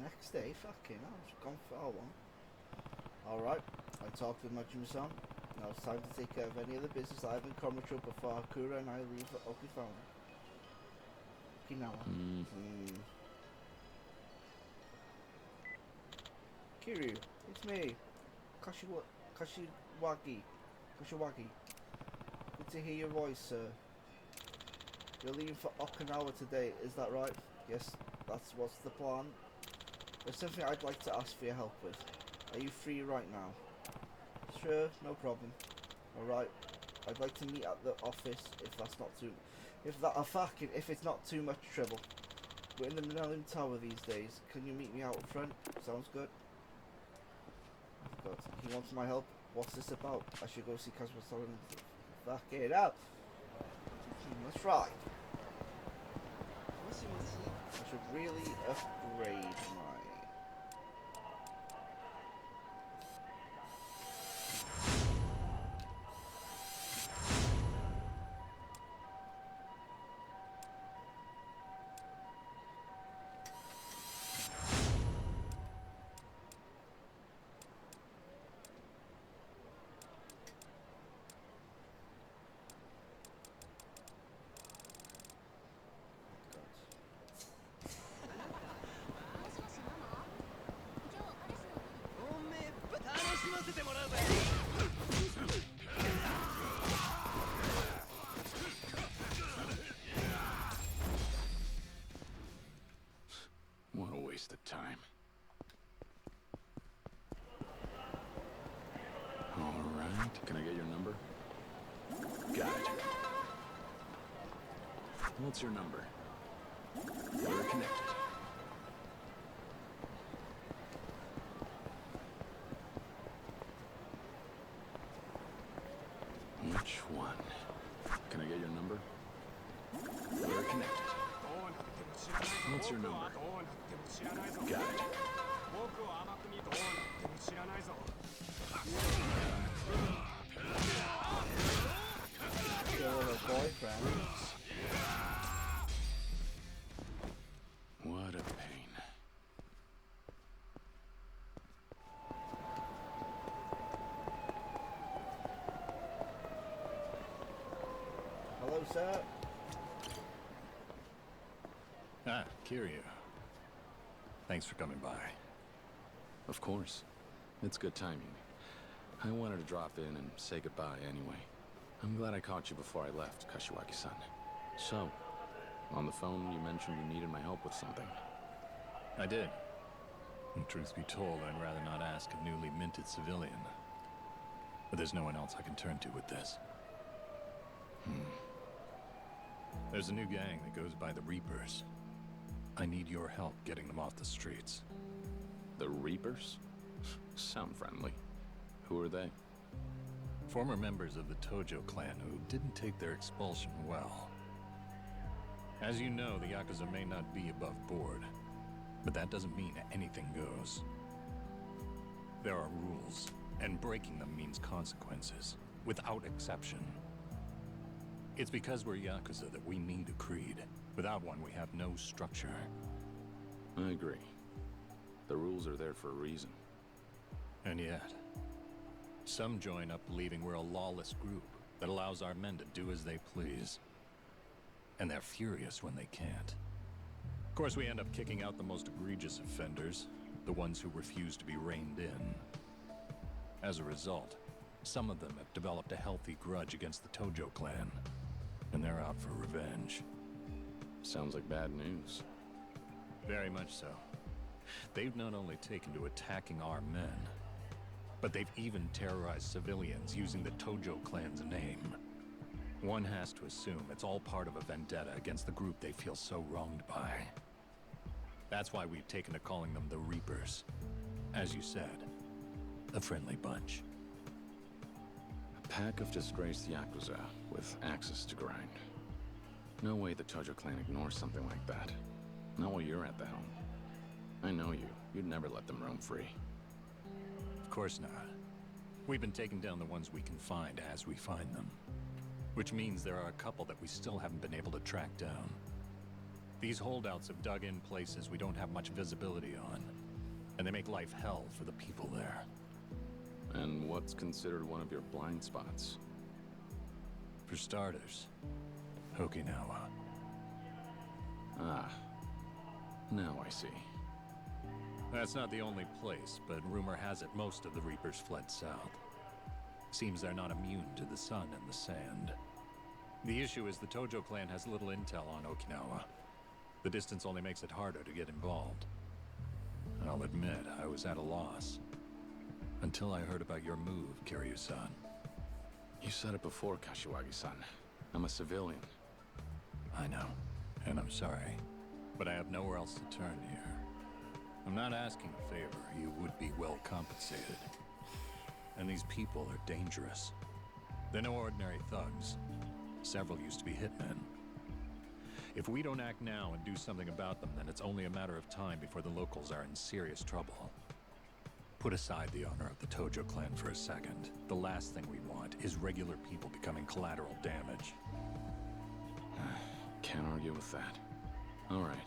Next day, fucking hell, it's gone for how long? Alright, I talked with Majima-san. Now it's time to take care of any other business I have in Kamurocho before Akura and I leave for Okinawa. Kiryu, it's me, Kashiwagi. Good to hear your voice, sir. You're leaving for Okinawa today, is that right? Yes, that's what's the plan. There's something I'd like to ask for your help with. Are you free right now? Sure, no problem. Alright, I'd like to meet at the office if that's not too... if it's not too much trouble. We're in the Millennium Tower these days. Can you meet me out front? Sounds good. God, he wants my help. What's this about? I should go see Kazuma Kiryu. Fuck it up. Let's try. I should really upgrade my... What a waste of time. Alright, can I get your number? Got it. What's your number? We're connected. Which one? Can I get your number? We're connected. What's your number? Got it. Your little boyfriend. What a pain. Hello, sir. Ah, Kiryu. Thanks for coming by. Of course. It's good timing. I wanted to drop in and say goodbye anyway. I'm glad I caught you before I left, Kashiwagi-san. So, on the phone you mentioned you needed my help with something. I did. And truth be told, I'd rather not ask a newly minted civilian. But there's no one else I can turn to with this. There's a new gang that goes by the Reapers. I need your help getting them off the streets. The Reapers? Sound friendly. Who are they? Former members of the Tojo clan who didn't take their expulsion well. As you know, the Yakuza may not be above board, but that doesn't mean anything goes. There are rules, and breaking them means consequences, without exception. It's because we're Yakuza that we need a creed. Without one, we have no structure. I agree. The rules are there for a reason. And yet, some join up believing we're a lawless group that allows our men to do as they please. And they're furious when they can't. Of course, we end up kicking out the most egregious offenders, the ones who refuse to be reined in. As a result, some of them have developed a healthy grudge against the Tojo clan, and they're out for revenge. Sounds like bad news. Very much so. They've not only taken to attacking our men, but they've even terrorized civilians using the Tojo clan's name. One has to assume it's all part of a vendetta against the group they feel so wronged by. That's why we've taken to calling them the Reapers. As you said, a friendly bunch. A pack of disgraced Yakuza with axes to grind. No way the Tojo clan ignores something like that. Not while you're at the helm. I know you. You'd never let them roam free. Of course not. We've been taking down the ones we can find as we find them. Which means there are a couple that we still haven't been able to track down. These holdouts have dug in places we don't have much visibility on. And they make life hell for the people there. And what's considered one of your blind spots? For starters, Okinawa. Ah. Now I see. That's not the only place, but rumor has it most of the Reapers fled south. Seems they're not immune to the sun and the sand. The issue is the Tojo clan has little intel on Okinawa. The distance only makes it harder to get involved. I'll admit, I was at a loss. Until I heard about your move, Kiryu-san. You said it before, Kashiwagi-san. I'm a civilian. I know, and I'm sorry. But I have nowhere else to turn here. I'm not asking a favor. You would be well compensated. And these people are dangerous. They're no ordinary thugs. Several used to be hitmen. If we don't act now and do something about them, then it's only a matter of time before the locals are in serious trouble. Put aside the honor of the Tojo clan for a second. The last thing we want is regular people becoming collateral damage. Can't argue with that. All right.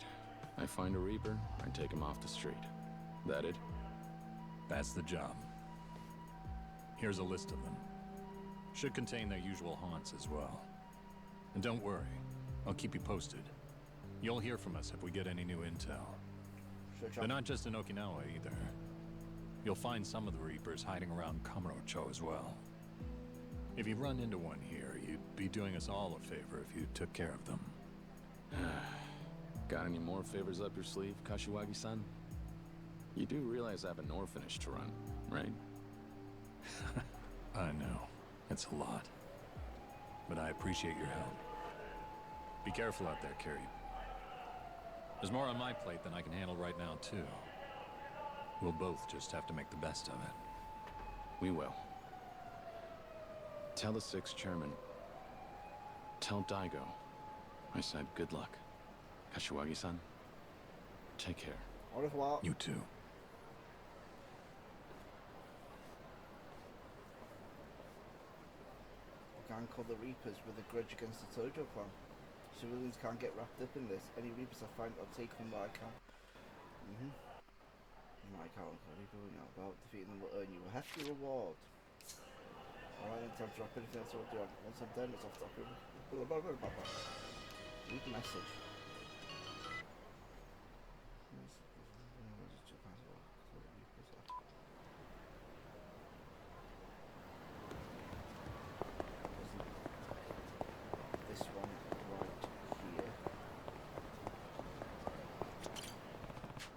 I find a Reaper, I take him off the street. That it? That's the job. Here's a list of them. Should contain their usual haunts as well. And don't worry, I'll keep you posted. You'll hear from us if we get any new intel. They're not just in Okinawa either. You'll find some of the Reapers hiding around Kamurocho as well. If you run into one here, you'd be doing us all a favor if you took care of them. Got any more favors up your sleeve, Kashiwagi-san? You do realize I have an orphanage to run, right? I know. It's a lot. But I appreciate your help. Be careful out there, Kiryu. There's more on my plate than I can handle right now, too. We'll both just have to make the best of it. We will. Tell the sixth chairman. Tell Daigo. I said good luck. Kashiwagi-san, take care. Au revoir. You too. A gang called the Reapers with a grudge against the Tojo clan. Civilians can't get wrapped up in this. Any Reapers I find, I'll take them where I can. My account will be going out about defeating them will earn you a hefty reward. Alright, then time to drop anything else I'll do. Once I'm done, it's off topic. Read the message. This one right here.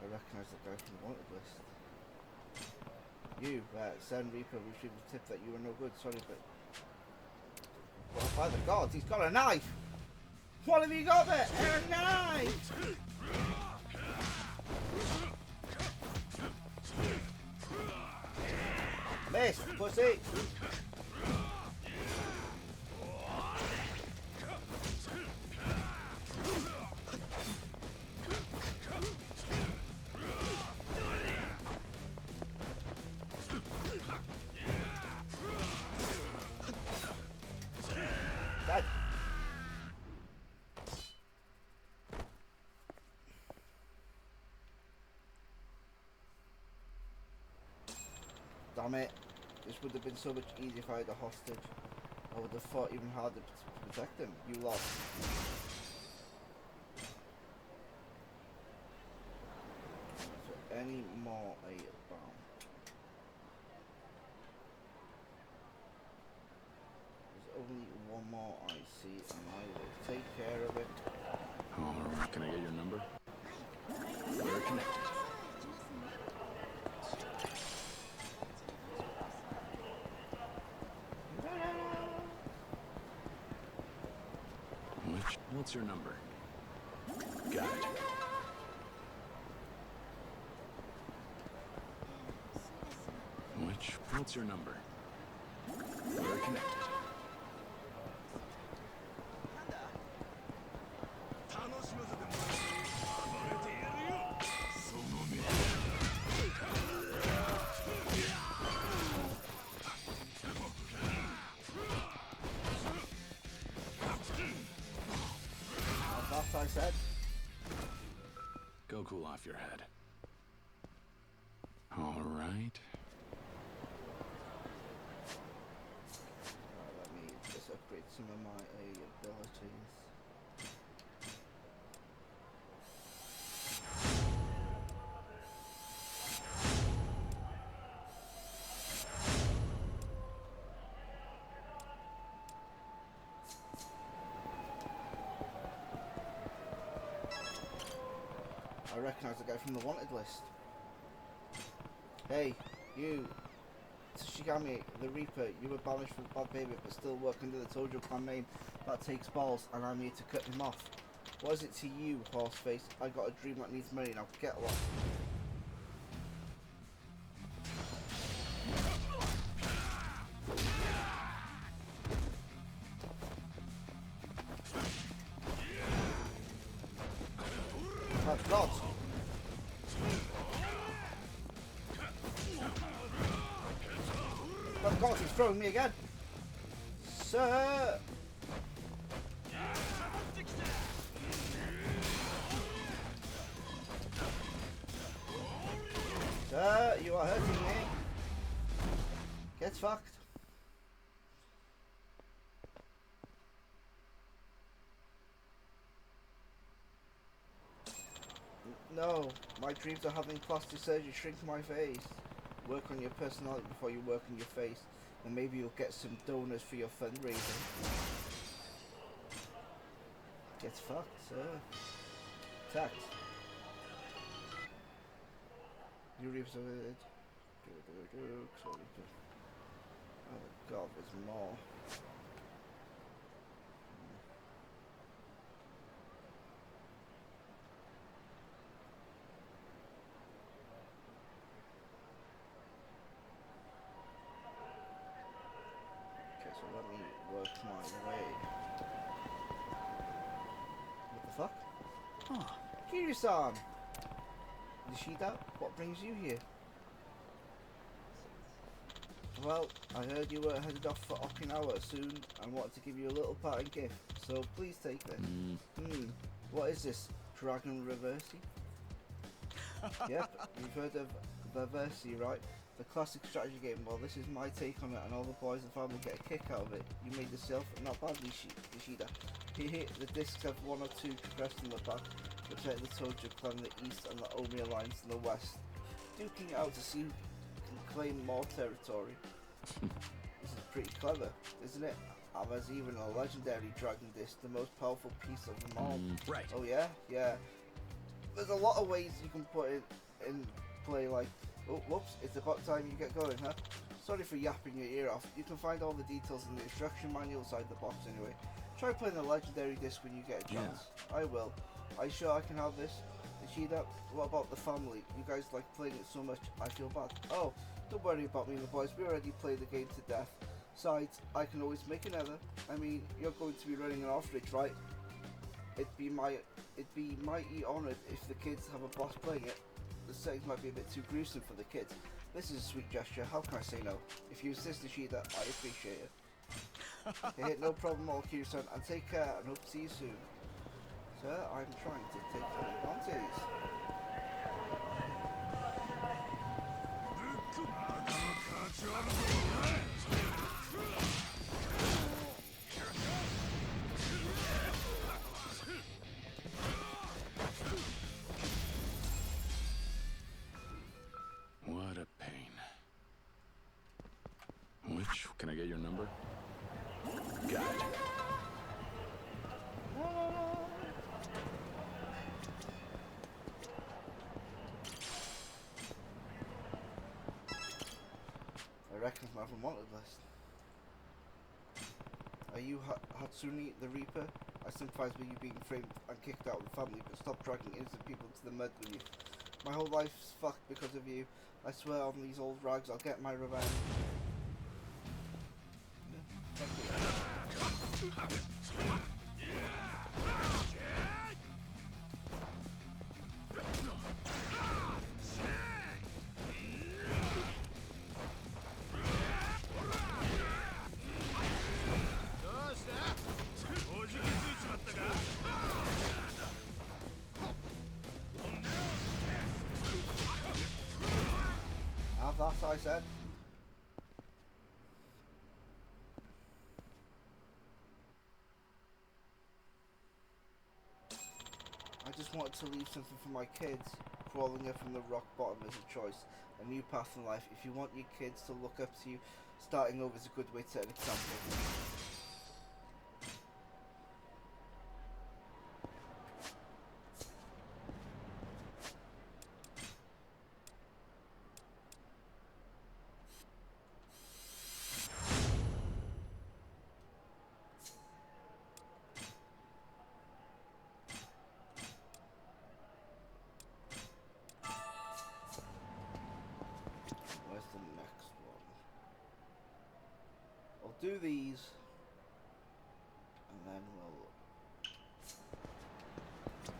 I recognise the guy from the wanted list. You, Sen Reaper, received a tip that you were no good. Sorry, but... Well, by the gods, he's got a knife! What have you got there? A knife! Miss, pussy! Damn it. This would have been so much easier if I had a hostage. I would have fought even harder to protect him. You lost. So any more a bomb. There's only one more I see and I will take care of it. Alright, can I get your number? We're connected. What's your number? Got it. What's your number? We're connected. I said. Go cool off your head. All right. Let me just upgrade some of my abilities. I recognise the guy from the wanted list. Hey, you, Tsushigami, the Reaper. You were banished for bad behavior, but still work under the Tojo clan name. That takes balls, and I'm here to cut him off. What is it to you, horseface? I got a dream that needs money. Now get lost. My God. My God, he's throwing me again. Sir. Sir, you are hurting me. Get fucked. No, my dreams are having plastic surgery shrink my face. Work on your personality before you work on your face, and maybe you'll get some donors for your fundraising. Get fucked, sir. Tact. You reap some of it. Oh God, there's more. Okay, so let me work my way. What the fuck? Oh, Kiryu-san! Nishida, what brings you here? Well, I heard you were headed off for Okinawa soon and wanted to give you a little parting gift, so please take this. What is this? Dragon Reversi? Yep, you've heard of Reversi, right? The classic strategy game. Well, this is my take on it, and all the boys and family get a kick out of it. You made yourself not badly, Nishida. Here, the discs have 1 or 2 crest in the back, protect the Tojo clan in the east and the Omi alliance in the west. Duking it out to see who can claim more territory. This is pretty clever, isn't it? And there's even a legendary dragon disc, the most powerful piece of them all. Right. Oh yeah? Yeah. There's a lot of ways you can put it in play, like, oh, whoops, it's about time you get going, huh? Sorry for yapping your ear off. You can find all the details in the instruction manual inside the box anyway. Try playing the legendary disc when you get a chance. I will. Are you sure I can have this? Nishida, what about the family? You guys like playing it so much, I feel bad. Oh, don't worry about me and the boys. We already played the game to death. Besides, I can always make another. I mean, you're going to be running an orphanage, right? It'd be mighty honoured if the kids have a boss playing it. The settings might be a bit too gruesome for the kids. This is a sweet gesture. How can I say no? If you insist, Nishida, I appreciate it. Okay, no problem, all Kiryu-san, and take care, and hope to see you soon. Sir, I'm trying to take advantage. What a pain. Which, can I get your number? Got it. I reckon it's my wanted list. Are you Hatsune the Reaper? I sympathize with you being framed and kicked out of the family, but stop dragging innocent people to the mud with you. My whole life's fucked because of you. I swear on these old rags I'll get my revenge. Have that, I said. I just wanted to leave something for my kids. Crawling up from the rock bottom is a choice, a new path in life. If you want your kids to look up to you, starting over is a good way to set an example. do these, and then we'll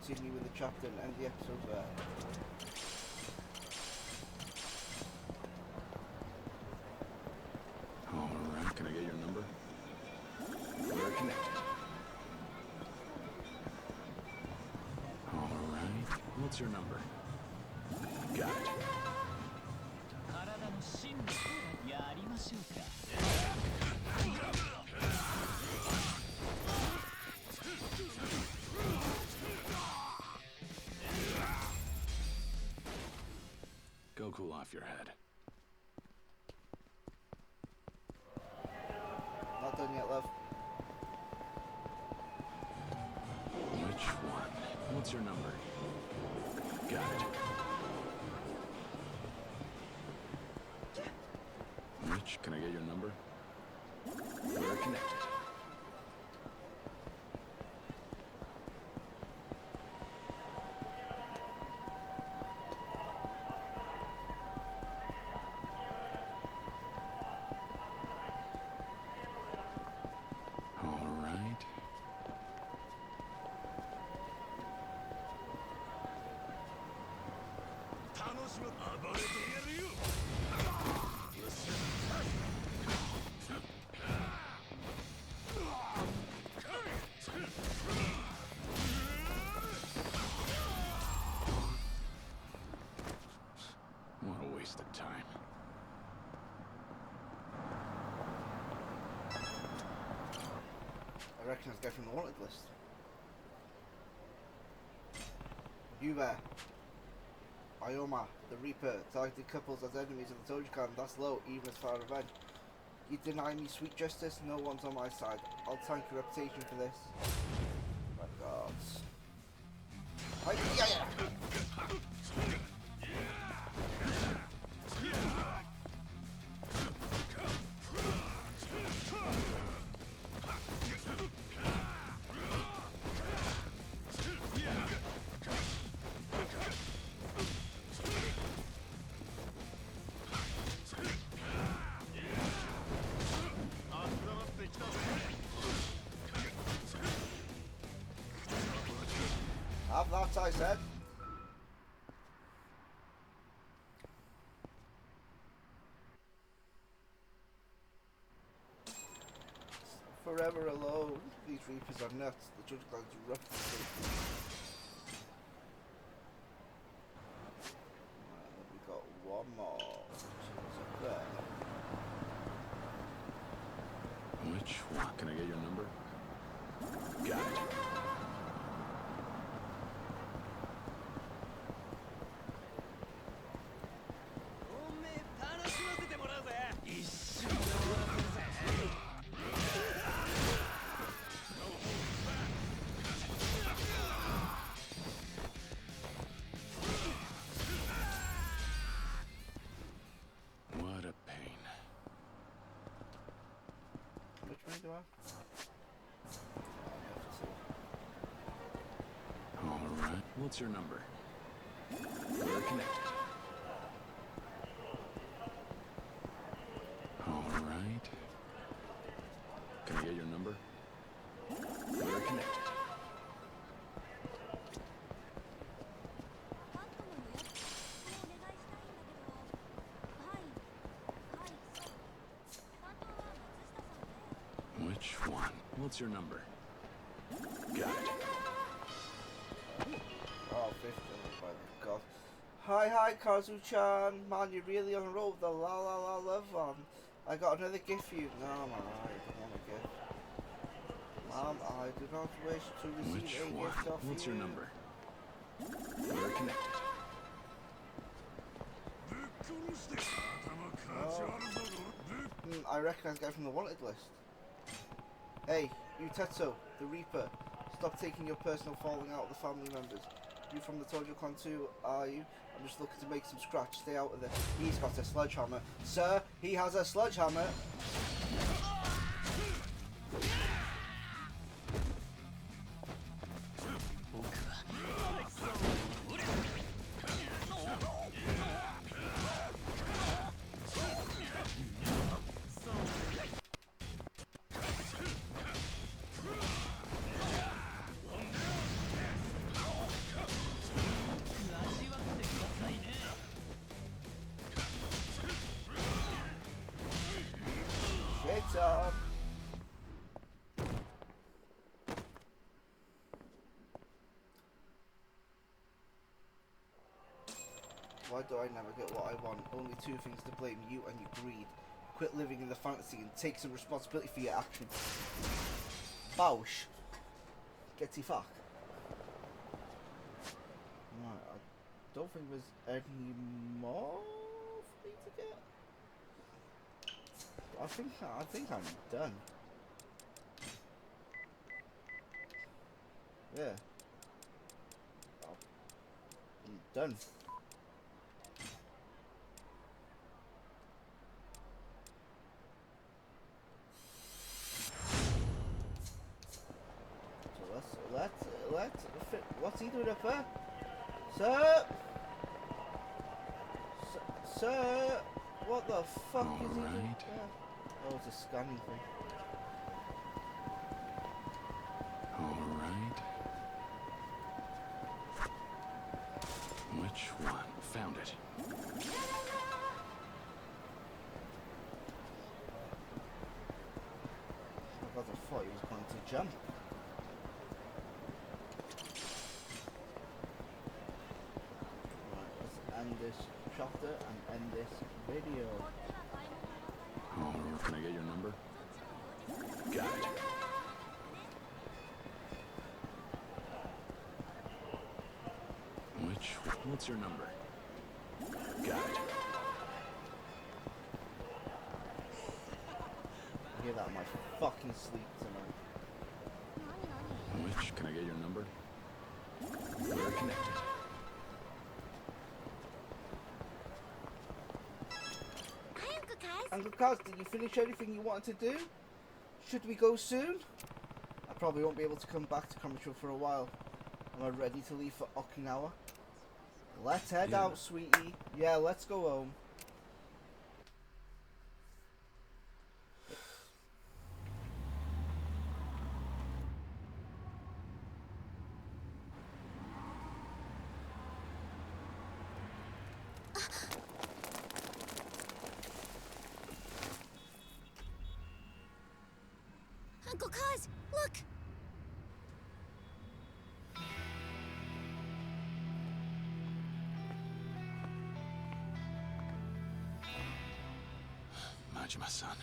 continue with the chapter and end the episode there. Alright, can I get your number? We're connected. Alright, what's your number? Got it. Go cool off your head. Not done yet, love. Which one? What's your number? Got it. Which? Can I get your number? We're connected. All right. What a waste of time. I reckon I'll go from the wanted list. You there. Ioma, the Reaper, targeted couples as enemies of the Tojikan. That's low, even as far revenge. You deny me sweet justice, no one's on my side. I'll tank your reputation for this. My gods. Have that, I said. Forever alone. These Reapers are nuts. The Judge Clan's rough to see. We've got one more. Up there. Which one? Can I get your number? Got it. What a pain. Which way do I? All right. What's your number? We're connected. All right. Can I get your number? We're connected. Which one? What's your number? Got it. Oh, 50, oh my god. Hi, Kazu-chan. Man, you're really on a roll with the LaLaLa love one. I got another gift for you. No, man, I don't want a gift. Man, I do not wish to receive Which a one? gift off What's you. your number? We're connected. I recognize the guy from the wanted list. Hey, you Tetsuo, the Reaper. Stop taking your personal falling out with the family members. You from the Tojo clan too, are you? I'm just looking to make some scratch. Stay out of this. He's got a sledgehammer. Sir, he has a sledgehammer. Why do I never get what I want? Only two things to blame, you and your greed. Quit living in the fantasy and take some responsibility for your actions. Bausch. Get your fuck. Right, I don't think there's any more for me to get. I think I'm done. Yeah. I'm done. So let's fit. What's he doing up there? Sir! Sir! What the fuck is he doing there? Oh, it's a scanning thing. Alright. Which one? Found it. I thought he was going to jump. Right, let's end this chapter and end this video. Oh, can I get your number? Got it. What's your number? Got it. I hear that in my fucking sleep tonight. Which? Can I get your number? We're connected. Hi, Uncle Kaz. Uncle Kaz, did you finish everything you wanted to do? Should we go soon? I probably won't be able to come back to Kamurocho for a while. Am I ready to leave for Okinawa? Let's head out, sweetie. Yeah, let's go home. Uncle Kaz, look! Majima-san.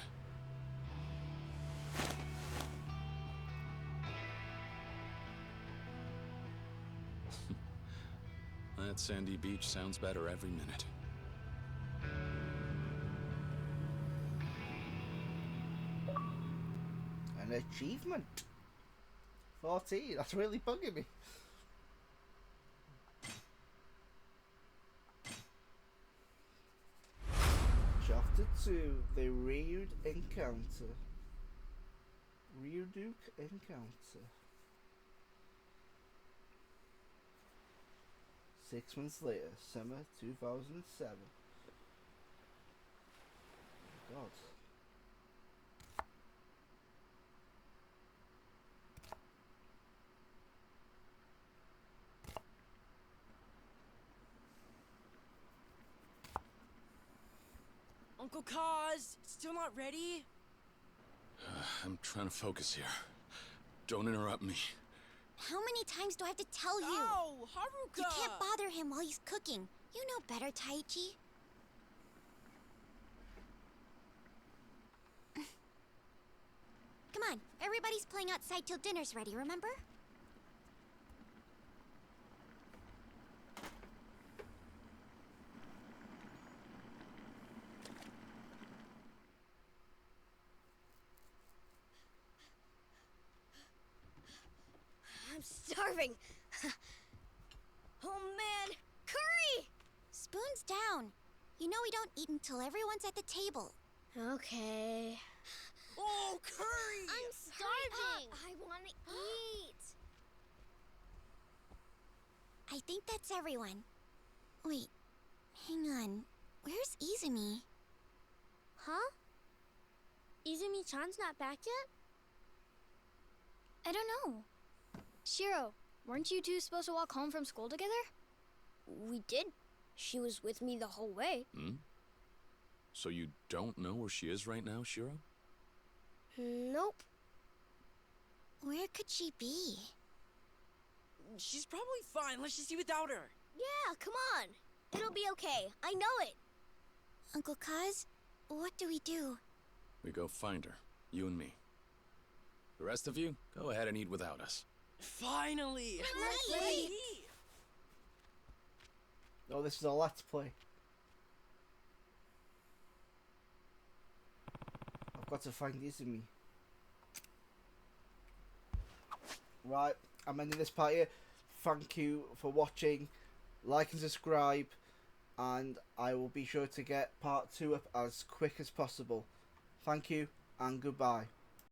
That sandy beach sounds better every minute. An achievement. 14. That's really bugging me. Chapter 2. The Ryude Encounter. Ryuduke Encounter. 6 months later, summer 2007. God. Uncle Kaz, still not ready? I'm trying to focus here. Don't interrupt me. How many times do I have to tell you? Oh, Haruka! You can't bother him while he's cooking. You know better, Taichi. Come on, everybody's playing outside till dinner's ready, remember? I'm starving. Oh man, curry! Spoons down. You know we don't eat until everyone's at the table. Okay. Oh, curry! I'm starving. I want to eat. I think that's everyone. Wait, hang on. Where's Izumi? Huh? Izumi-chan's not back yet? I don't know. Shiro, weren't you two supposed to walk home from school together? We did. She was with me the whole way. Hmm? So you don't know where she is right now, Shiro? Nope. Where could she be? She's probably fine. Let's just see without her. Yeah, come on. It'll be okay. I know it. Uncle Kaz, what do we do? We go find her, you and me. The rest of you, go ahead and eat without us. Finally! Let's eat. Oh, this is a let's play. I've got to find Izumi. Right, I'm ending this part here. Thank you for watching. Like and subscribe. And I will be sure to get part 2 up as quick as possible. Thank you and goodbye.